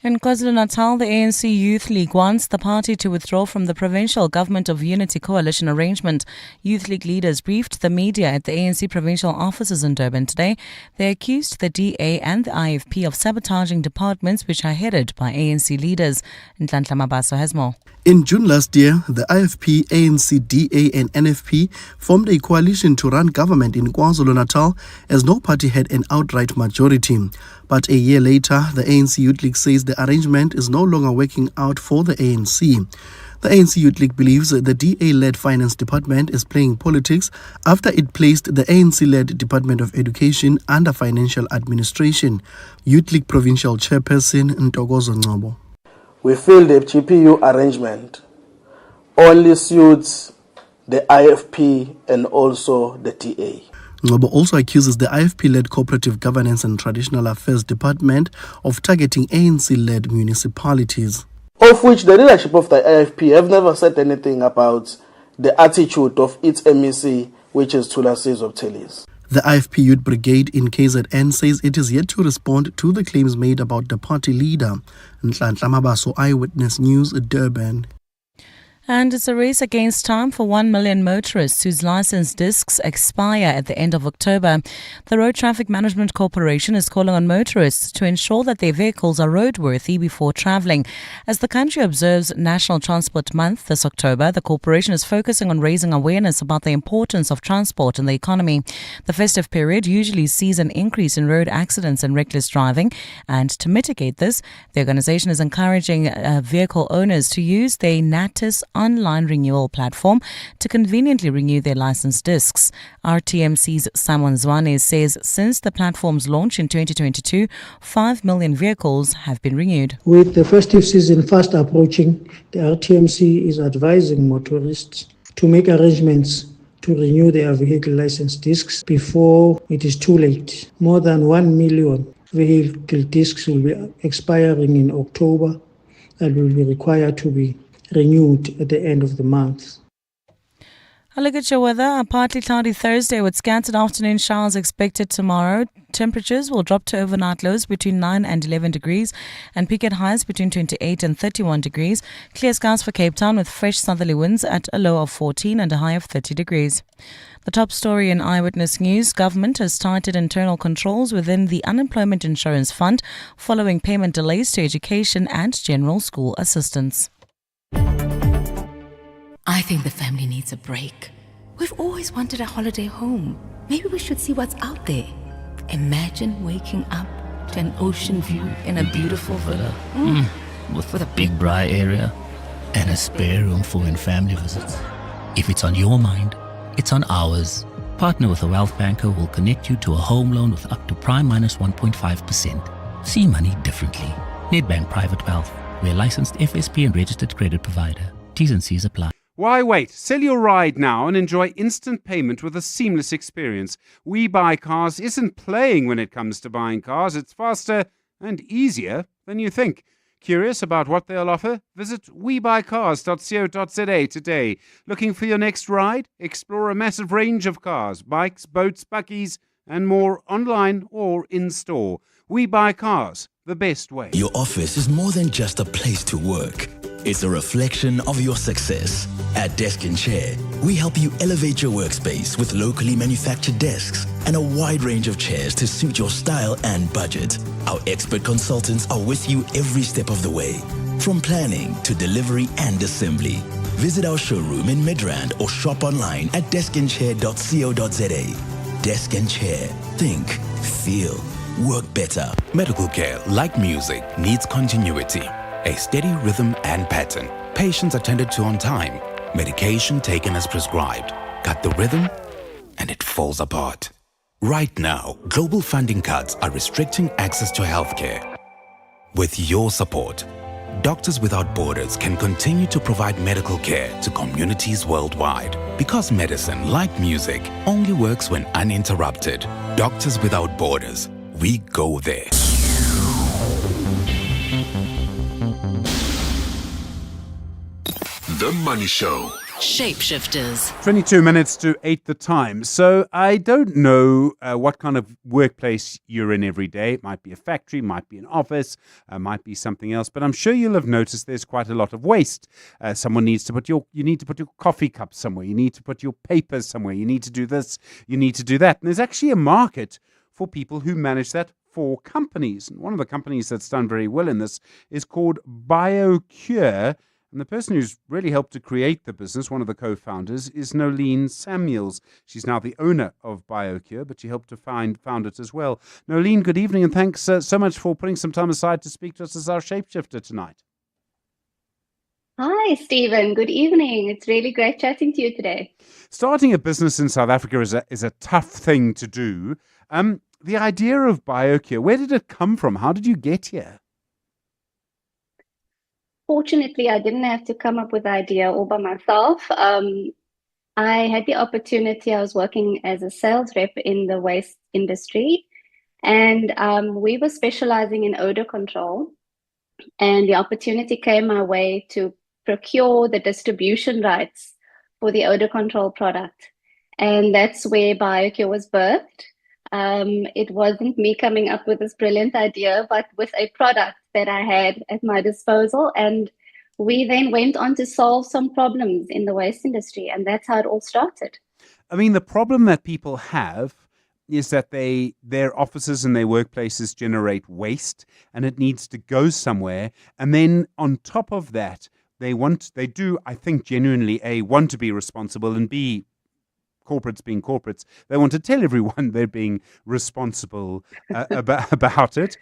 In KwaZulu-Natal, the ANC Youth League wants the party to withdraw from the Provincial Government of Unity Coalition arrangement. Youth League leaders briefed the media at the ANC provincial offices in Durban today. They accused the DA and the IFP of sabotaging departments which are headed by ANC leaders. Nhlanhla Mabaso has more. In June last year, the IFP, ANC, DA and NFP formed a coalition to run government in KwaZulu-Natal as no party had an outright majority. But a year later, the ANC Youth League says the arrangement is no longer working out for the ANC. The ANC Youth League believes the DA-led finance department is playing politics after it placed the ANC-led Department of Education under financial administration. Youth League Provincial Chairperson Ntokozo Ngcobo. We feel the GPU arrangement only suits the IFP and also the DA. Ngcobo also accuses the IFP-led Cooperative Governance and Traditional Affairs Department of targeting ANC-led municipalities. Of which the leadership of the IFP have never said anything about the attitude of its MEC, which is Thula Sizwe. The IFP Youth Brigade in KZN says it is yet to respond to the claims made about the party leader. Nhlanhla Mabaso, Eyewitness News, Durban. And it's a race against time for 1 million motorists whose license discs expire at the end of October. The Road Traffic Management Corporation is calling on motorists to ensure that their vehicles are roadworthy before travelling. As the country observes National Transport Month this October, the corporation is focusing on raising awareness about the importance of transport in the economy. The festive period usually sees an increase in road accidents and reckless driving, and to mitigate this, the organisation is encouraging vehicle owners to use their NATIS online renewal platform to conveniently renew their license discs. RTMC's Simon Zwane says since the platform's launch in 2022, 5 million vehicles have been renewed. With the festive season fast approaching, the RTMC is advising motorists to make arrangements to renew their vehicle license discs before it is too late. More than 1 million vehicle discs will be expiring in October and will be required to be renewed at the end of the month. A look at your weather. A partly cloudy Thursday with scattered afternoon showers expected tomorrow. Temperatures will drop to overnight lows between 9 and 11 degrees and peak at highs between 28 and 31 degrees. Clear skies for Cape Town with fresh southerly winds at a low of 14 and a high of 30 degrees. The top story in Eyewitness News, government has tightened internal controls within the Unemployment Insurance Fund following payment delays to education and general school assistance. I think the family needs a break. We've always wanted a holiday home. Maybe we should see what's out there. Imagine waking up to an ocean view in a beautiful villa. With a big braai area and a spare room for when family visits. If it's on your mind, it's on ours. Partner with a wealth banker will connect you to a home loan with up to prime minus 1.5%. See money differently. Nedbank Private Wealth. We're a licensed FSP and registered credit provider. T's and C's apply. Why wait? Sell your ride now and enjoy instant payment with a seamless experience. We Buy Cars isn't playing when it comes to buying cars. It's faster and easier than you think. Curious about what they'll offer? Visit webuycars.co.za today. Looking for your next ride? Explore a massive range of cars, bikes, boats, buggies, and more online or in-store. We Buy Cars, the best way. Your office is more than just a place to work. It's a reflection of your success. At Desk and Chair, we help you elevate your workspace with locally manufactured desks and a wide range of chairs to suit your style and budget. Our expert consultants are with you every step of the way, from planning to delivery and assembly. Visit our showroom in Midrand or shop online at deskandchair.co.za. Desk and Chair. Think, feel, work better. Medical care, like music, needs continuity. A steady rhythm and pattern. Patients attended to on time. Medication taken as prescribed. Cut the rhythm and it falls apart. Right now, global funding cuts are restricting access to healthcare. With your support, Doctors Without Borders can continue to provide medical care to communities worldwide. Because medicine, like music, only works when uninterrupted. Doctors Without Borders, we go there. The Money Show. Shapeshifters. 22 minutes to 8 the time. So I don't know what kind of workplace you're in every day. It might be a factory, might be an office, might be something else. But I'm sure you'll have noticed there's quite a lot of waste. Someone needs to you need to put your coffee cup somewhere. You need to put your papers somewhere. You need to do this. You need to do that. And there's actually a market for people who manage that for companies. And one of the companies that's done very well in this is called BioCure. And the person who's really helped to create the business, one of the co-founders, is Nolene Samuels. She's now the owner of BioCure, but she helped to found it as well. Nolene, good evening, and thanks so much for putting some time aside to speak to us as our shapeshifter tonight. Hi, Stephen. Good evening. It's really great chatting to you today. Starting a business in South Africa is a tough thing to do. The idea of BioCure, where did it come from? How did you get here? Fortunately, I didn't have to come up with the idea all by myself. I had the opportunity. I was working as a sales rep in the waste industry, and we were specializing in odor control. And the opportunity came my way to procure the distribution rights for the odor control product. And that's where BioCure was birthed. It wasn't me coming up with this brilliant idea, but with a product that I had at my disposal. And we then went on to solve some problems in the waste industry. And that's how it all started. I mean, the problem that people have is that their offices and their workplaces generate waste and it needs to go somewhere. And then on top of that, they do, I think, genuinely, A, want to be responsible, and B, corporates being corporates, they want to tell everyone they're being responsible about it.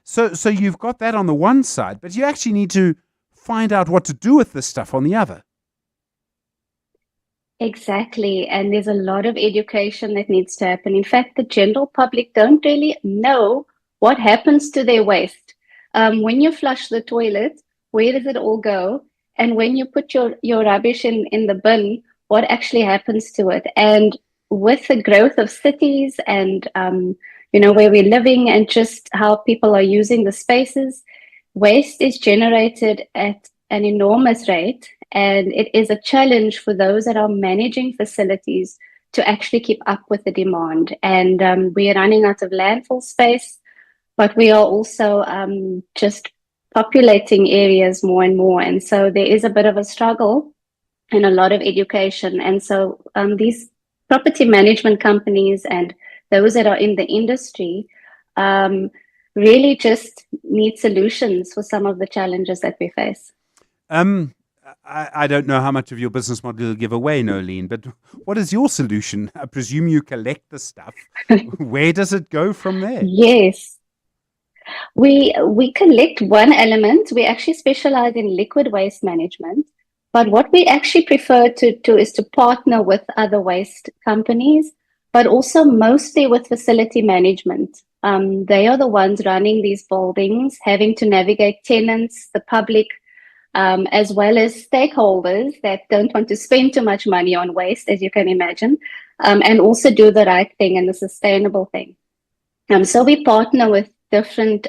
So you've got that on the one side, but you actually need to find out what to do with this stuff on the other. Exactly. And there's a lot of education that needs to happen. In fact, the general public don't really know what happens to their waste. When you flush the toilet, where does it all go? And when you put your rubbish in the bin, what actually happens to it? And with the growth of cities and, where we're living and just how people are using the spaces, waste is generated at an enormous rate. And it is a challenge for those that are managing facilities to actually keep up with the demand. And we are running out of landfill space, but we are also just populating areas more and more. And so there is a bit of a struggle and a lot of education. And so these property management companies and those that are in the industry really just need solutions for some of the challenges that we face. I don't know how much of your business model you'll give away, Nolene, but what is your solution? I presume you collect the stuff. Where does it go from there? Yes. We collect one element. We actually specialize in liquid waste management. But what we actually prefer to do is to partner with other waste companies, but also mostly with facility management. They are the ones running these buildings, having to navigate tenants, the public, as well as stakeholders that don't want to spend too much money on waste, as you can imagine, and also do the right thing and the sustainable thing. So we partner with different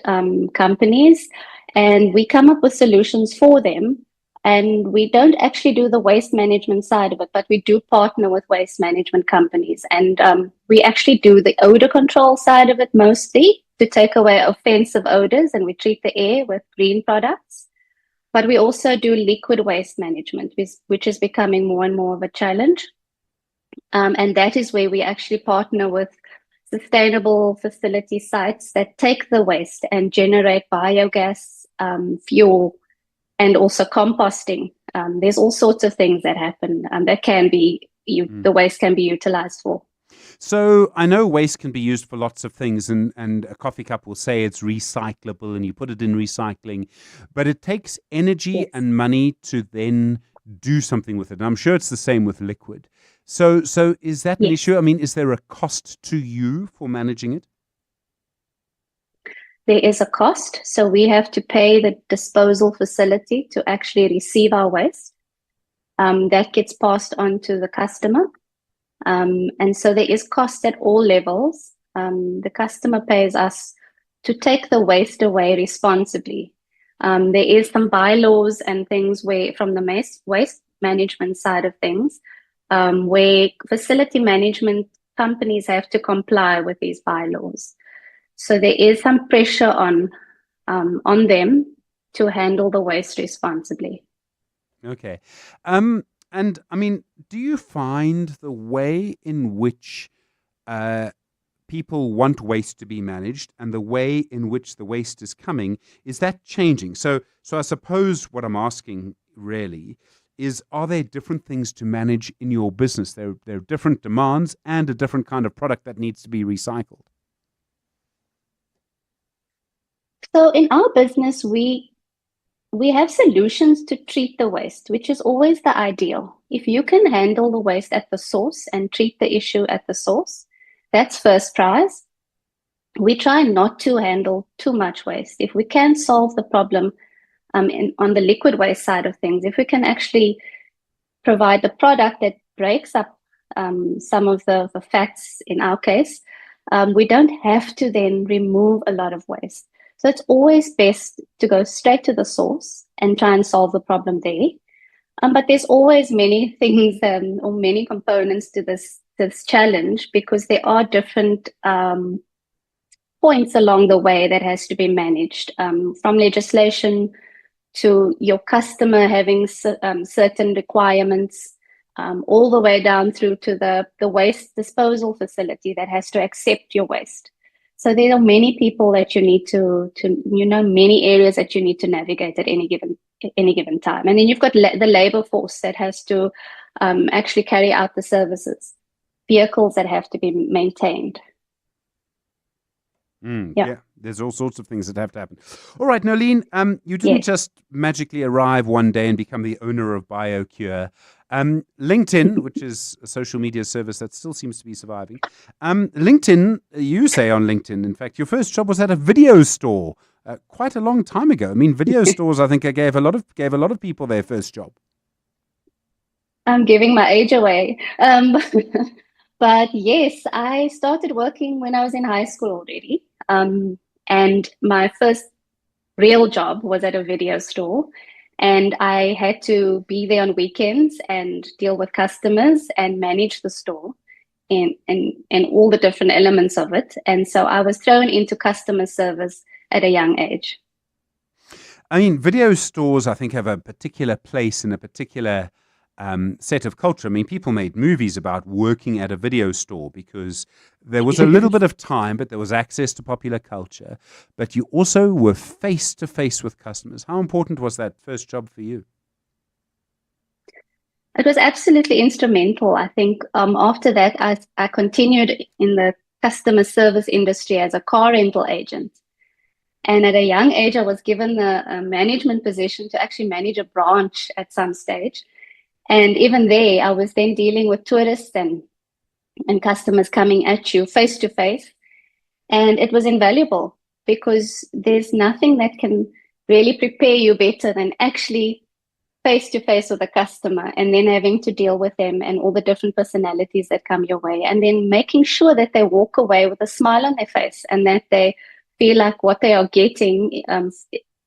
companies and we come up with solutions for them. And we don't actually do the waste management side of it, but we do partner with waste management companies. And we actually do the odor control side of it mostly to take away offensive odors, and we treat the air with green products. But we also do liquid waste management, which is becoming more and more of a challenge. And that is where we actually partner with sustainable facility sites that take the waste and generate biogas, fuel, and also composting. There's all sorts of things that happen that can be, the waste can be utilized for. So I know waste can be used for lots of things, and a coffee cup will say it's recyclable and you put it in recycling, but it takes energy and money to then do something with it. And I'm sure it's the same with liquid. So is that an Yes. issue? I mean, is there a cost to you for managing it? There is a cost. So we have to pay the disposal facility to actually receive our waste. That gets passed on to the customer. And so there is cost at all levels. The customer pays us to take the waste away responsibly. There is some bylaws and things where, from the waste management side of things, where facility management companies have to comply with these bylaws. So there is some pressure on them to handle the waste responsibly. Okay. And I mean, do you find the way in which people want waste to be managed and the way in which the waste is coming, is that changing? So I suppose what I'm asking really is, are there different things to manage in your business? There are different demands and a different kind of product that needs to be recycled. So in our business, we have solutions to treat the waste, which is always the ideal. If you can handle the waste at the source and treat the issue at the source, that's first prize. We try not to handle too much waste. If we can solve the problem on the liquid waste side of things, if we can actually provide the product that breaks up some of the fats in our case, we don't have to then remove a lot of waste. So it's always best to go straight to the source and try and solve the problem there. But there's always many things or many components to this challenge, because there are different points along the way that has to be managed, from legislation to your customer having certain requirements, all the way down through to the waste disposal facility that has to accept your waste. So there are many people that you need to many areas that you need to navigate at any given time. And then you've got the labor force that has to actually carry out the services, vehicles that have to be maintained. Yeah, there's all sorts of things that have to happen. All right, Nolene, you didn't just magically arrive one day and become the owner of BioCure. LinkedIn, which is a social media service that still seems to be surviving. LinkedIn, you say on LinkedIn, in fact, your first job was at a video store quite a long time ago. I mean, video stores, I think, gave a lot of people their first job. I'm giving my age away. But yes, I started working when I was in high school already. And my first real job was at a video store. And I had to be there on weekends and deal with customers and manage the store and all the different elements of it. And so I was thrown into customer service at a young age. I mean, video stores, I think, have a particular place in a particular set of culture. I mean, people made movies about working at a video store because there was a little bit of time, but there was access to popular culture. But you also were face to face with customers. How important was that first job for you? It was absolutely instrumental. I think after that, I continued in the customer service industry as a car rental agent. And at a young age, I was given the management position to actually manage a branch at some stage. And even there, I was then dealing with tourists and customers coming at you face to face. And it was invaluable because there's nothing that can really prepare you better than actually face to face with a customer and then having to deal with them and all the different personalities that come your way. And then making sure that they walk away with a smile on their face and that they feel like what they are getting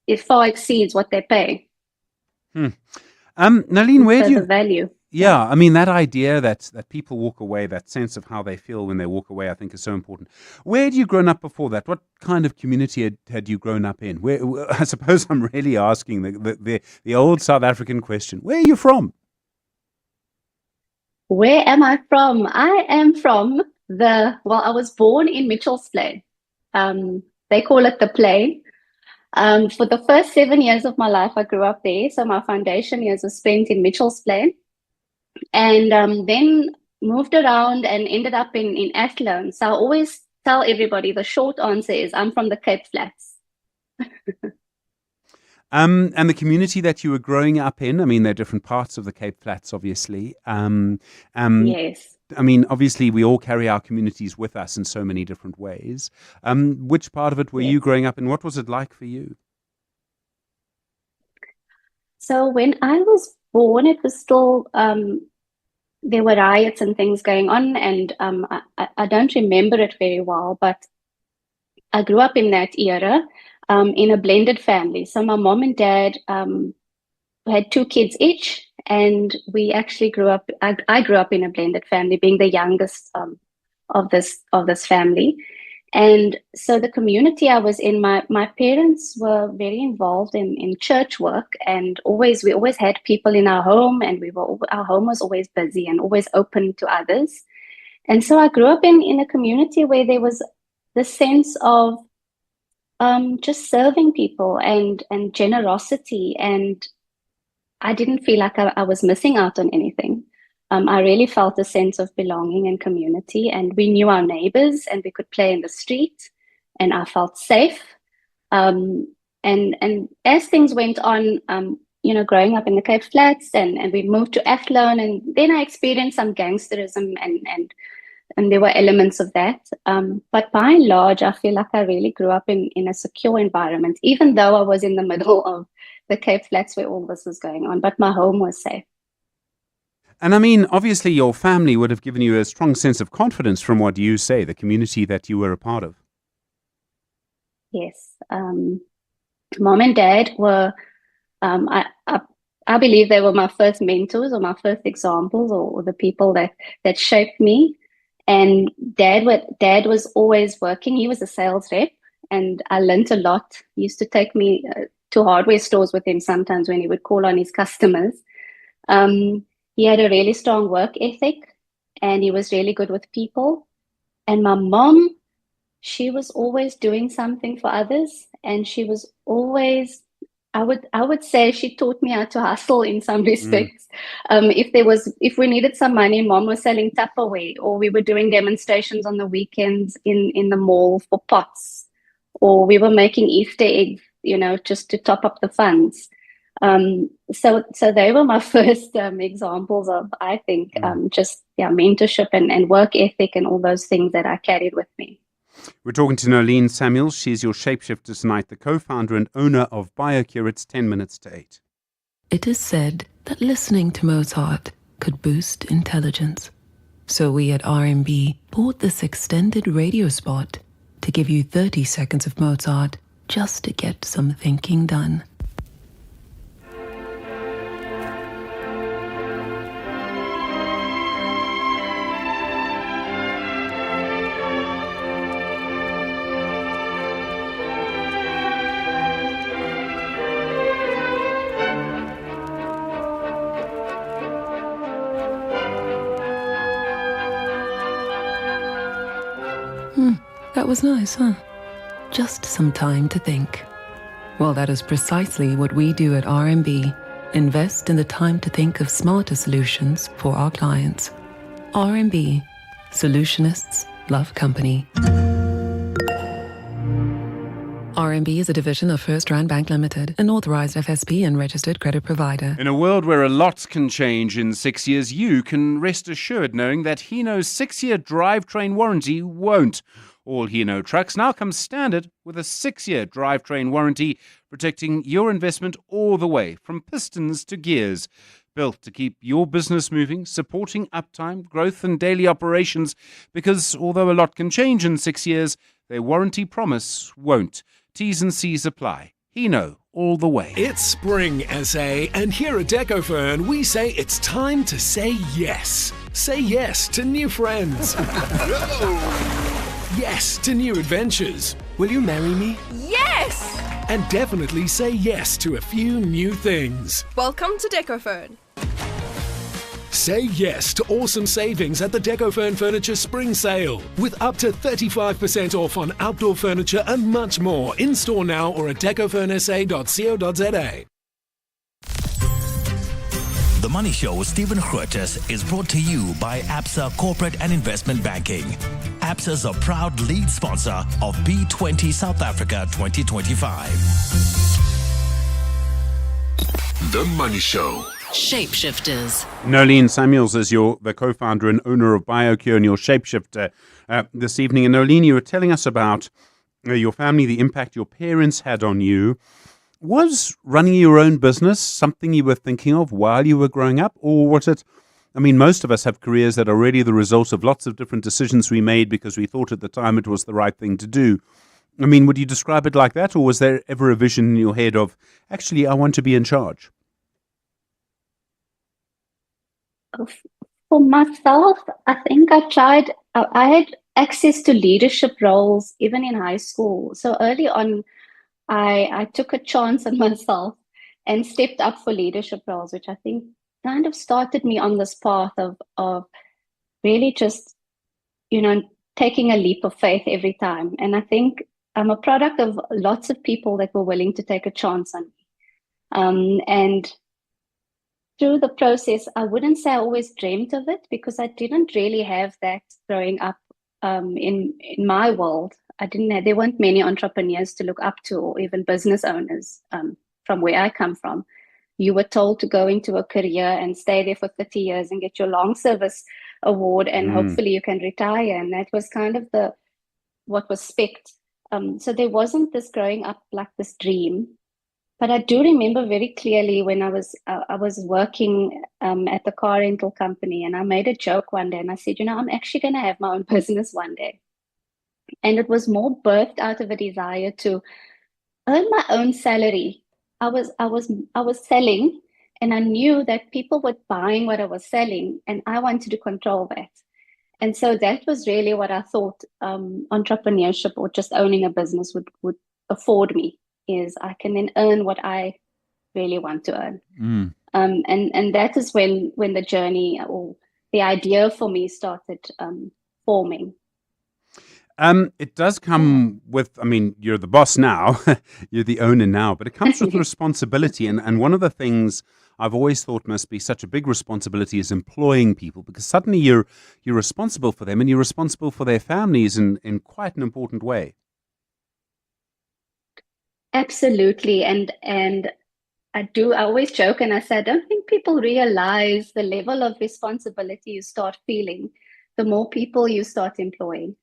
it far exceeds what they pay. Nolene, where do you... the value. Yeah, I mean, that idea that people walk away, that sense of how they feel when they walk away, I think is so important. Where had you grown up before that? What kind of community had you grown up in? Where, I suppose I'm really asking the old South African question. Where are you from? Where am I from? I am from I was born in Mitchell's Plain. They call it the Plain. For the first 7 years of my life, I grew up there. So my foundation years were spent in Mitchell's Plain. And then moved around and ended up in Athlone. So I always tell everybody the short answer is I'm from the Cape Flats. And the community that you were growing up in, I mean, there are different parts of the Cape Flats, obviously. Yes. I mean, obviously, we all carry our communities with us in so many different ways. Which part of it were you growing up in? What was it like for you? So when I was born, it was still, there were riots and things going on, and I don't remember it very well, but I grew up in that era in a blended family. So my mom and dad had 2 kids each, and we actually grew up, I grew up in a blended family, being the youngest of this family. And so the community I was in, my parents were very involved in church work, and we always had people in our home, and our home was always busy and always open to others. And so I grew up in a community where there was the sense of just serving people and generosity, and I didn't feel like I was missing out on anything. I really felt a sense of belonging and community, and we knew our neighbors, and we could play in the street, and I felt safe. And as things went on, growing up in the Cape Flats, and we moved to Athlone, and then I experienced some gangsterism, and there were elements of that. But by and large, I feel like I really grew up in a secure environment, even though I was in the middle of the Cape Flats where all this was going on, but my home was safe. And I mean, obviously, your family would have given you a strong sense of confidence from what you say, the community that you were a part of. Yes. Mom and dad were, I believe they were my first mentors or my first examples, or the people that shaped me. And dad was always working. He was a sales rep, and I learned a lot. He used to take me to hardware stores with him sometimes when he would call on his customers. He had a really strong work ethic, and he was really good with people. And my mom, she was always doing something for others, and she was always, I would say, she taught me how to hustle in some respects. If we needed some money, Mom was selling Tupperware, or we were doing demonstrations on the weekends in the mall for pots, or we were making Easter eggs, just to top up the funds. So they were my first examples of, I think, mentorship and work ethic and all those things that I carried with me. We're talking to Nolene Samuels. She's your shapeshifter tonight, the co-founder and owner of BioCure. It's 10 minutes to 8. It is said that listening to Mozart could boost intelligence. So we at RMB bought this extended radio spot to give you 30 seconds of Mozart just to get some thinking done. That was nice, huh? Just some time to think. Well, that is precisely what we do at RMB. Invest in the time to think of smarter solutions for our clients. RMB. Solutionists love company. RMB is a division of First Rand Bank Limited, an authorized FSP and registered credit provider. In a world where a lot can change in 6 years, you can rest assured knowing that Hino's 6-year drivetrain warranty won't. All Hino trucks now come standard with a 6-year drivetrain warranty, protecting your investment all the way from pistons to gears. Built to keep your business moving, supporting uptime, growth and daily operations, because although a lot can change in 6 years, their warranty promise won't. T's and C's apply. Hino, all the way. It's spring, SA, and here at DecoFern, we say it's time to say yes. Say yes to new friends. Yes to new adventures. Will you marry me? Yes! And definitely say yes to a few new things. Welcome to DecoFern. Say yes to awesome savings at the DecoFern Furniture Spring Sale, with up to 35% off on outdoor furniture and much more. In store now or at decofernsa.co.za. The Money Show with Stephen Grootes is brought to you by Absa Corporate and Investment Banking. Absa is a proud lead sponsor of B20 South Africa 2025. The Money Show. Shapeshifters. Nolene Samuels is the co-founder and owner of BioCure and your shapeshifter this evening. And Nolene, you were telling us about your family, the impact your parents had on you. Was running your own business something you were thinking of while you were growing up? Or was it, I mean, most of us have careers that are really the result of lots of different decisions we made because we thought at the time it was the right thing to do. I mean, would you describe it like that? Or was there ever a vision in your head of, actually, I want to be in charge? For myself, I think I had access to leadership roles even in high school. So early on, I took a chance on myself and stepped up for leadership roles, which I think kind of started me on this path of really just, taking a leap of faith every time. And I think I'm a product of lots of people that were willing to take a chance on me. And through the process, I wouldn't say I always dreamt of it because I didn't really have that growing up in my world. There weren't many entrepreneurs to look up to or even business owners from where I come from. You were told to go into a career and stay there for 30 years and get your long service award and hopefully you can retire. And that was kind of what was spec'd. So there wasn't this growing up like this dream. But I do remember very clearly when I was working at the car rental company, and I made a joke one day, and I said, I'm actually going to have my own business one day. And it was more birthed out of a desire to earn my own salary. I was selling, and I knew that people were buying what I was selling, and I wanted to control that. And so that was really what I thought entrepreneurship or just owning a business would afford me. Is I can then earn what I really want to earn. And that is when the journey or the idea for me started forming. It does come with, I mean, you're the boss now, you're the owner now, but it comes with responsibility. And one of the things I've always thought must be such a big responsibility is employing people, because suddenly you're responsible for them and you're responsible for their families in quite an important way. Absolutely. And I always joke and I say, I don't think people realize the level of responsibility you start feeling, the more people you start employing.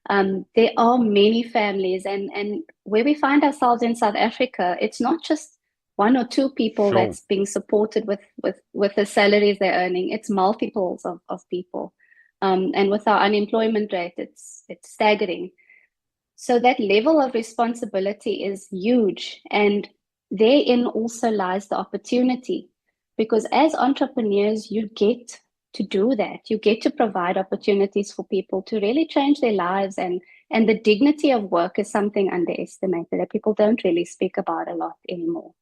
There are many families and where we find ourselves in South Africa, it's not just one or two people that's being supported with the salaries they're earning. It's multiples of people. And with our unemployment rate, it's staggering. So that level of responsibility is huge. And therein also lies the opportunity. Because as entrepreneurs, you get to do that. You get to provide opportunities for people to really change their lives. And the dignity of work is something underestimated that people don't really speak about a lot anymore.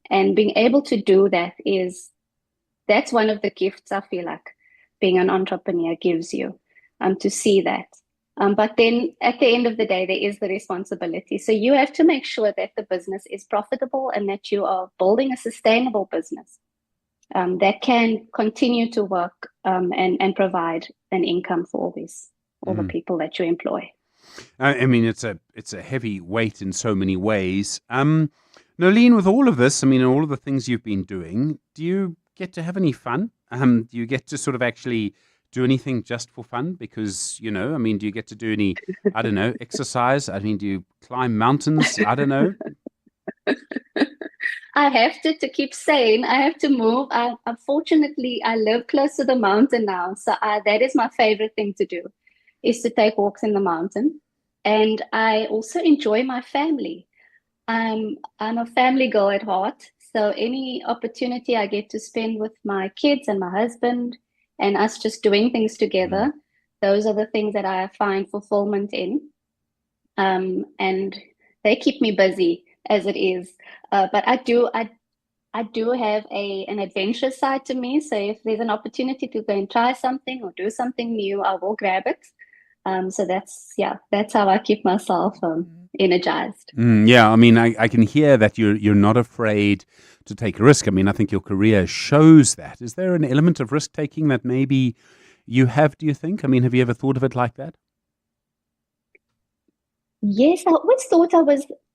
And being able to do that that's one of the gifts I feel like being an entrepreneur gives you, to see that. But then at the end of the day, there is the responsibility. So you have to make sure that the business is profitable and that you are building a sustainable business that can continue to work and provide an income for all the people that you employ. I mean, it's a heavy weight in so many ways. Nolene, with all of this, I mean, all of the things you've been doing, do you get to have any fun? Do you get to sort of actually do anything just for fun? Because, I mean, do you get to do any, I don't know, exercise? I mean, do you climb mountains? I don't know. I have to keep sane. I have to move. Unfortunately, I live close to the mountain now. So that is my favorite thing to do, is to take walks in the mountain. And I also enjoy my family. I'm a family girl at heart. So any opportunity I get to spend with my kids and my husband and us just doing things together, those are the things that I find fulfillment in. And they keep me busy as it is. But I do have an adventurous side to me. So if there's an opportunity to go and try something or do something new, I will grab it. So that's how I keep myself energized. Yeah, I mean, I can hear that you're not afraid to take a risk. I mean, I think your career shows that. Is there an element of risk taking that maybe you have, do you think? I mean, have you ever thought of it like that? Yes, I always thought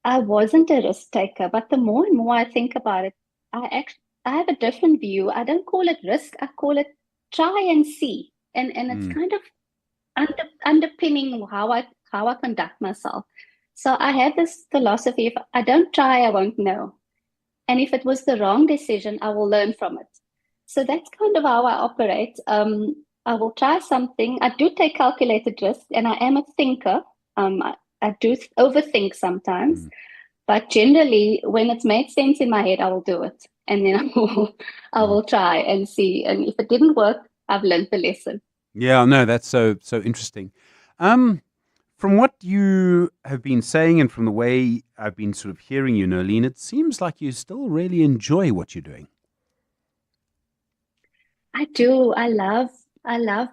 I wasn't a risk taker, but the more and more I think about it, I have a different view. I don't call it risk. I call it try and see. And it's kind of underpinning how I conduct myself. So I have this philosophy: if I don't try, I won't know. And if it was the wrong decision, I will learn from it. So that's kind of how I operate. I will try something. I do take calculated risk, and I am a thinker. I do overthink sometimes, but generally, when it's made sense in my head, I will do it, and then I will try and see. And if it didn't work, I've learned the lesson. Yeah, no, that's so interesting. From what you have been saying and from the way I've been sort of hearing you, Nolene, it seems like you still really enjoy what you're doing. I do. I love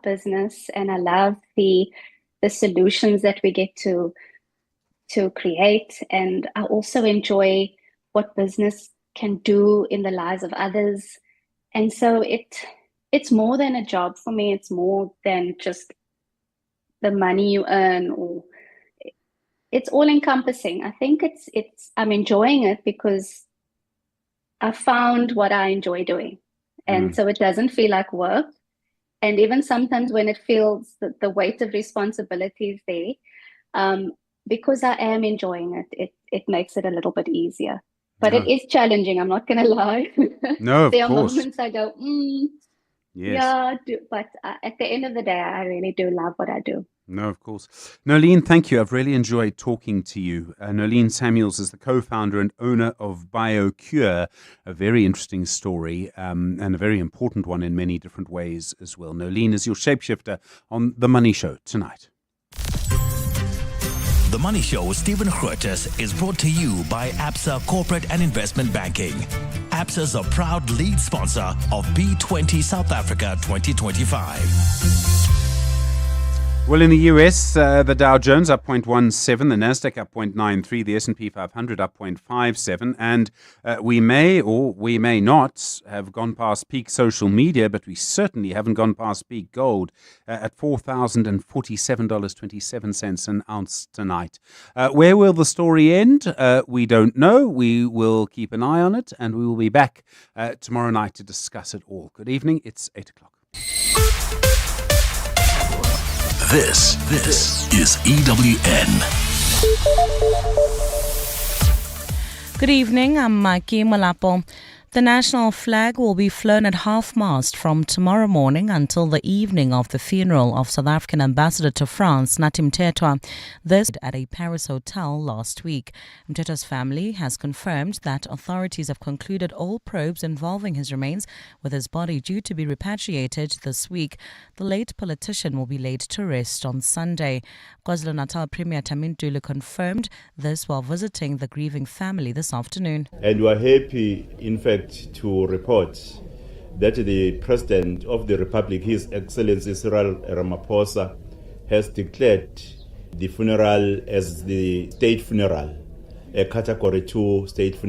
business, and I love the solutions that we get to create. And I also enjoy what business can do in the lives of others. And so it's more than a job for me. It's more than just the money you earn, or it's all encompassing. I think I'm enjoying it because I found what I enjoy doing. And so it doesn't feel like work. And even sometimes when it feels the weight of responsibility is there, because I am enjoying it makes it a little bit easier. But it is challenging, I'm not going to lie. No, of there course. are moments I go, yes. yeah, but at the end of the day, I really do love what I do. No, of course. Nolene, thank you. I've really enjoyed talking to you. Nolene Samuels is the co-founder and owner of BioCure, a very interesting story and a very important one in many different ways as well. Nolene is your shapeshifter on The Money Show tonight. The Money Show with Stephen Grootes is brought to you by ABSA Corporate and Investment Banking. ABSA is a proud lead sponsor of B20 South Africa 2025. Well, in the US, the Dow Jones up 0.17, the Nasdaq up 0.93, the S&P 500 up 0.57, and we may or we may not have gone past peak social media, but we certainly haven't gone past peak gold at $4,047.27 an ounce tonight. Where will the story end? We don't know. We will keep an eye on it, and we will be back tomorrow night to discuss it all. Good evening. It's 8 o'clock. This is EWN. Good evening, I'm Maki Malapo. The national flag will be flown at half-mast from tomorrow morning until the evening of the funeral of South African ambassador to France, Nathi Mthethwa. This at a Paris hotel last week. Mthethwa's family has confirmed that authorities have concluded all probes involving his remains, with his body due to be repatriated this week. The late politician will be laid to rest on Sunday. KwaZulu-Natal Premier Tamin Dulu confirmed this while visiting the grieving family this afternoon. And we are happy, in fact, to report that the President of the Republic, His Excellency Cyril Ramaphosa, has declared the funeral as the state funeral, a Category 2 state funeral.